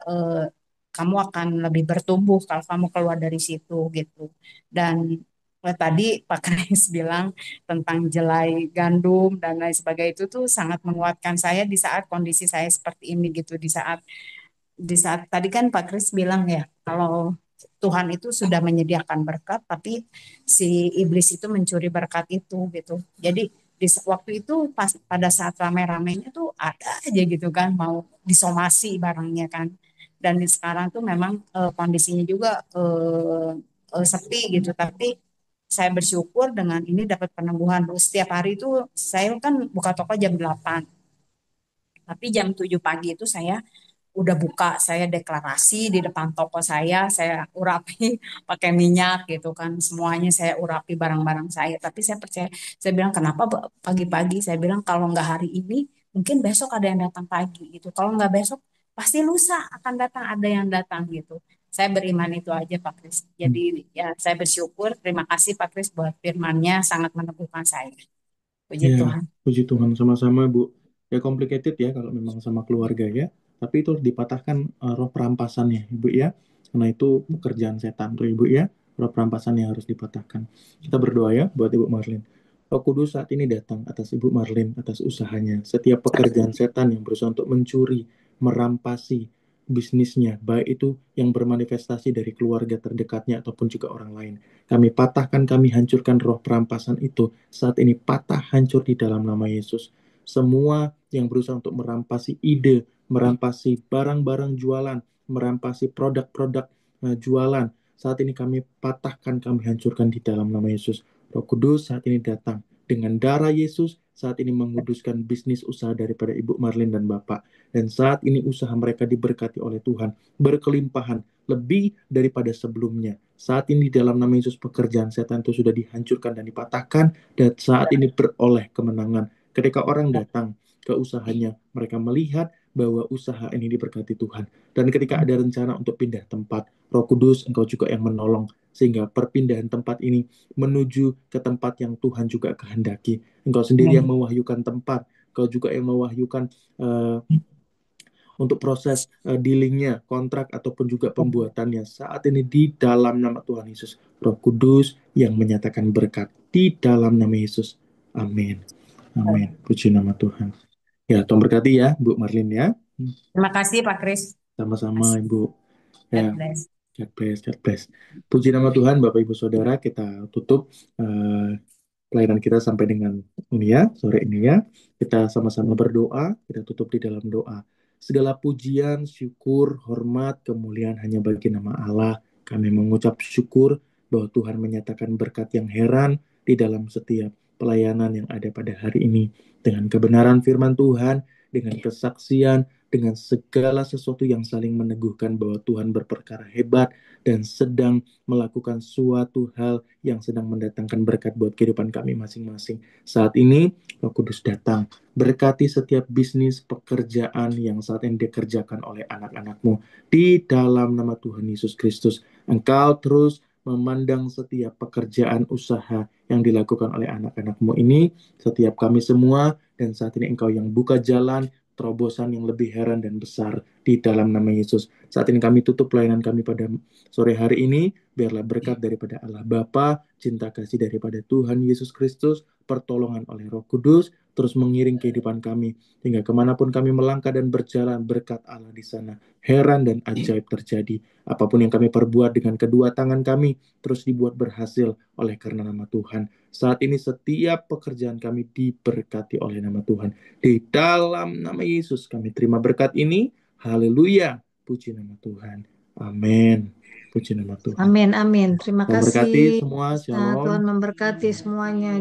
kamu akan lebih bertumbuh kalau kamu keluar dari situ gitu dan tadi Pak Kris bilang tentang jelai gandum dan lain sebagainya itu tuh sangat menguatkan saya di saat kondisi saya seperti ini gitu di saat tadi kan Pak Kris bilang ya kalau Tuhan itu sudah menyediakan berkat tapi si iblis itu mencuri berkat itu gitu jadi waktu itu pas pada saat rame-ramenya tuh ada aja gitu kan mau disomasi barangnya kan dan sekarang tuh memang kondisinya juga sepi gitu tapi saya bersyukur dengan ini dapat peneguhan setiap hari itu saya kan buka toko jam 8 tapi jam 7 pagi itu saya udah buka saya deklarasi di depan toko saya urapi pakai minyak gitu kan semuanya saya urapi barang-barang saya tapi saya percaya saya bilang kenapa pagi-pagi saya bilang kalau nggak hari ini mungkin besok ada yang datang pagi gitu kalau nggak besok pasti lusa akan datang ada yang datang gitu saya beriman itu aja Pak Kris jadi ya saya bersyukur terima kasih Pak Kris buat firmannya sangat meneguhkan saya puji Ya, Tuhan. puji Tuhan sama-sama Bu. Ya complicated ya kalau memang sama keluarga ya. tapi itu harus dipatahkan roh perampasannya, Ibu ya. Karena itu pekerjaan setan tuh Ibu ya. Roh perampasannya harus dipatahkan. Kita berdoa ya buat Ibu Marlin. Roh Kudus saat ini datang atas Ibu Marlin, atas usahanya. Setiap pekerjaan setan yang berusaha untuk mencuri, merampasi bisnisnya, baik itu yang bermanifestasi dari keluarga terdekatnya ataupun juga orang lain. Kami patahkan, kami hancurkan roh perampasan itu. Saat ini patah hancur di dalam nama Yesus. Semua yang berusaha untuk merampasi ide, merampasi barang-barang jualan, merampasi produk-produk jualan. Saat ini kami patahkan, kami hancurkan di dalam nama Yesus. Roh Kudus saat ini datang. Dengan darah Yesus, saat ini menguduskan bisnis usaha daripada Ibu Marlin dan Bapak. Dan saat ini usaha mereka diberkati oleh Tuhan. Berkelimpahan, lebih daripada sebelumnya. Saat ini dalam nama Yesus pekerjaan setan itu sudah dihancurkan dan dipatahkan. Dan saat ini beroleh kemenangan. Ketika orang datang ke usahanya, mereka melihat bahwa usaha ini diberkati Tuhan. Dan ketika ada rencana untuk pindah tempat, Roh Kudus, Engkau juga yang menolong, sehingga perpindahan tempat ini menuju ke tempat yang Tuhan juga kehendaki. Engkau sendiri yang mewahyukan tempat, Engkau juga yang mewahyukan untuk proses dealingnya, kontrak ataupun juga pembuatannya. Saat ini di dalam nama Tuhan Yesus, Roh Kudus yang menyatakan berkat di dalam nama Yesus. Amin. Amin. Puji nama Tuhan. Ya, Tuhan berkati ya, Bu Marlin ya. Terima kasih Pak Kris. Sama-sama, Ibu. God Ya, bless. God bless, God bless. Puji nama Tuhan, Bapak Ibu Saudara, kita tutup pelayanan kita sampai dengan ini ya, sore ini ya. Kita sama-sama berdoa, kita tutup di dalam doa. Segala pujian, syukur, hormat, kemuliaan hanya bagi nama Allah. Kami mengucap syukur bahwa Tuhan menyatakan berkat yang heran di dalam setiap pelayanan yang ada pada hari ini. Dengan kebenaran firman Tuhan, dengan kesaksian, dengan segala sesuatu yang saling meneguhkan bahwa Tuhan berperkara hebat dan sedang melakukan suatu hal yang sedang mendatangkan berkat buat kehidupan kami masing-masing. Saat ini, Roh Kudus datang. Berkati setiap bisnis, pekerjaan yang saat ini dikerjakan oleh anak-anak-Mu. Di dalam nama Tuhan Yesus Kristus, Engkau terus memandang setiap pekerjaan usaha yang dilakukan oleh anak-anak-Mu ini, setiap kami semua, dan saat ini Engkau yang buka jalan, terobosan yang lebih heran dan besar di dalam nama Yesus. Saat ini kami tutup pelayanan kami pada sore hari ini. Biarlah berkat daripada Allah Bapa, cinta kasih daripada Tuhan Yesus Kristus, pertolongan oleh Roh Kudus, terus mengiring kehidupan kami. Hingga kemanapun kami melangkah dan berjalan, berkat Allah di sana. Heran dan ajaib terjadi. Apapun yang kami perbuat dengan kedua tangan kami, terus dibuat berhasil oleh karena nama Tuhan. Saat ini setiap pekerjaan kami diberkati oleh nama Tuhan. Di dalam nama Yesus kami terima berkat ini. Haleluya. Puji nama Tuhan. Amin. Puji nama Tuhan. Amin, amin. Terima Tuhan berkati kasih. semua. Tuhan Shalom. memberkati semuanya.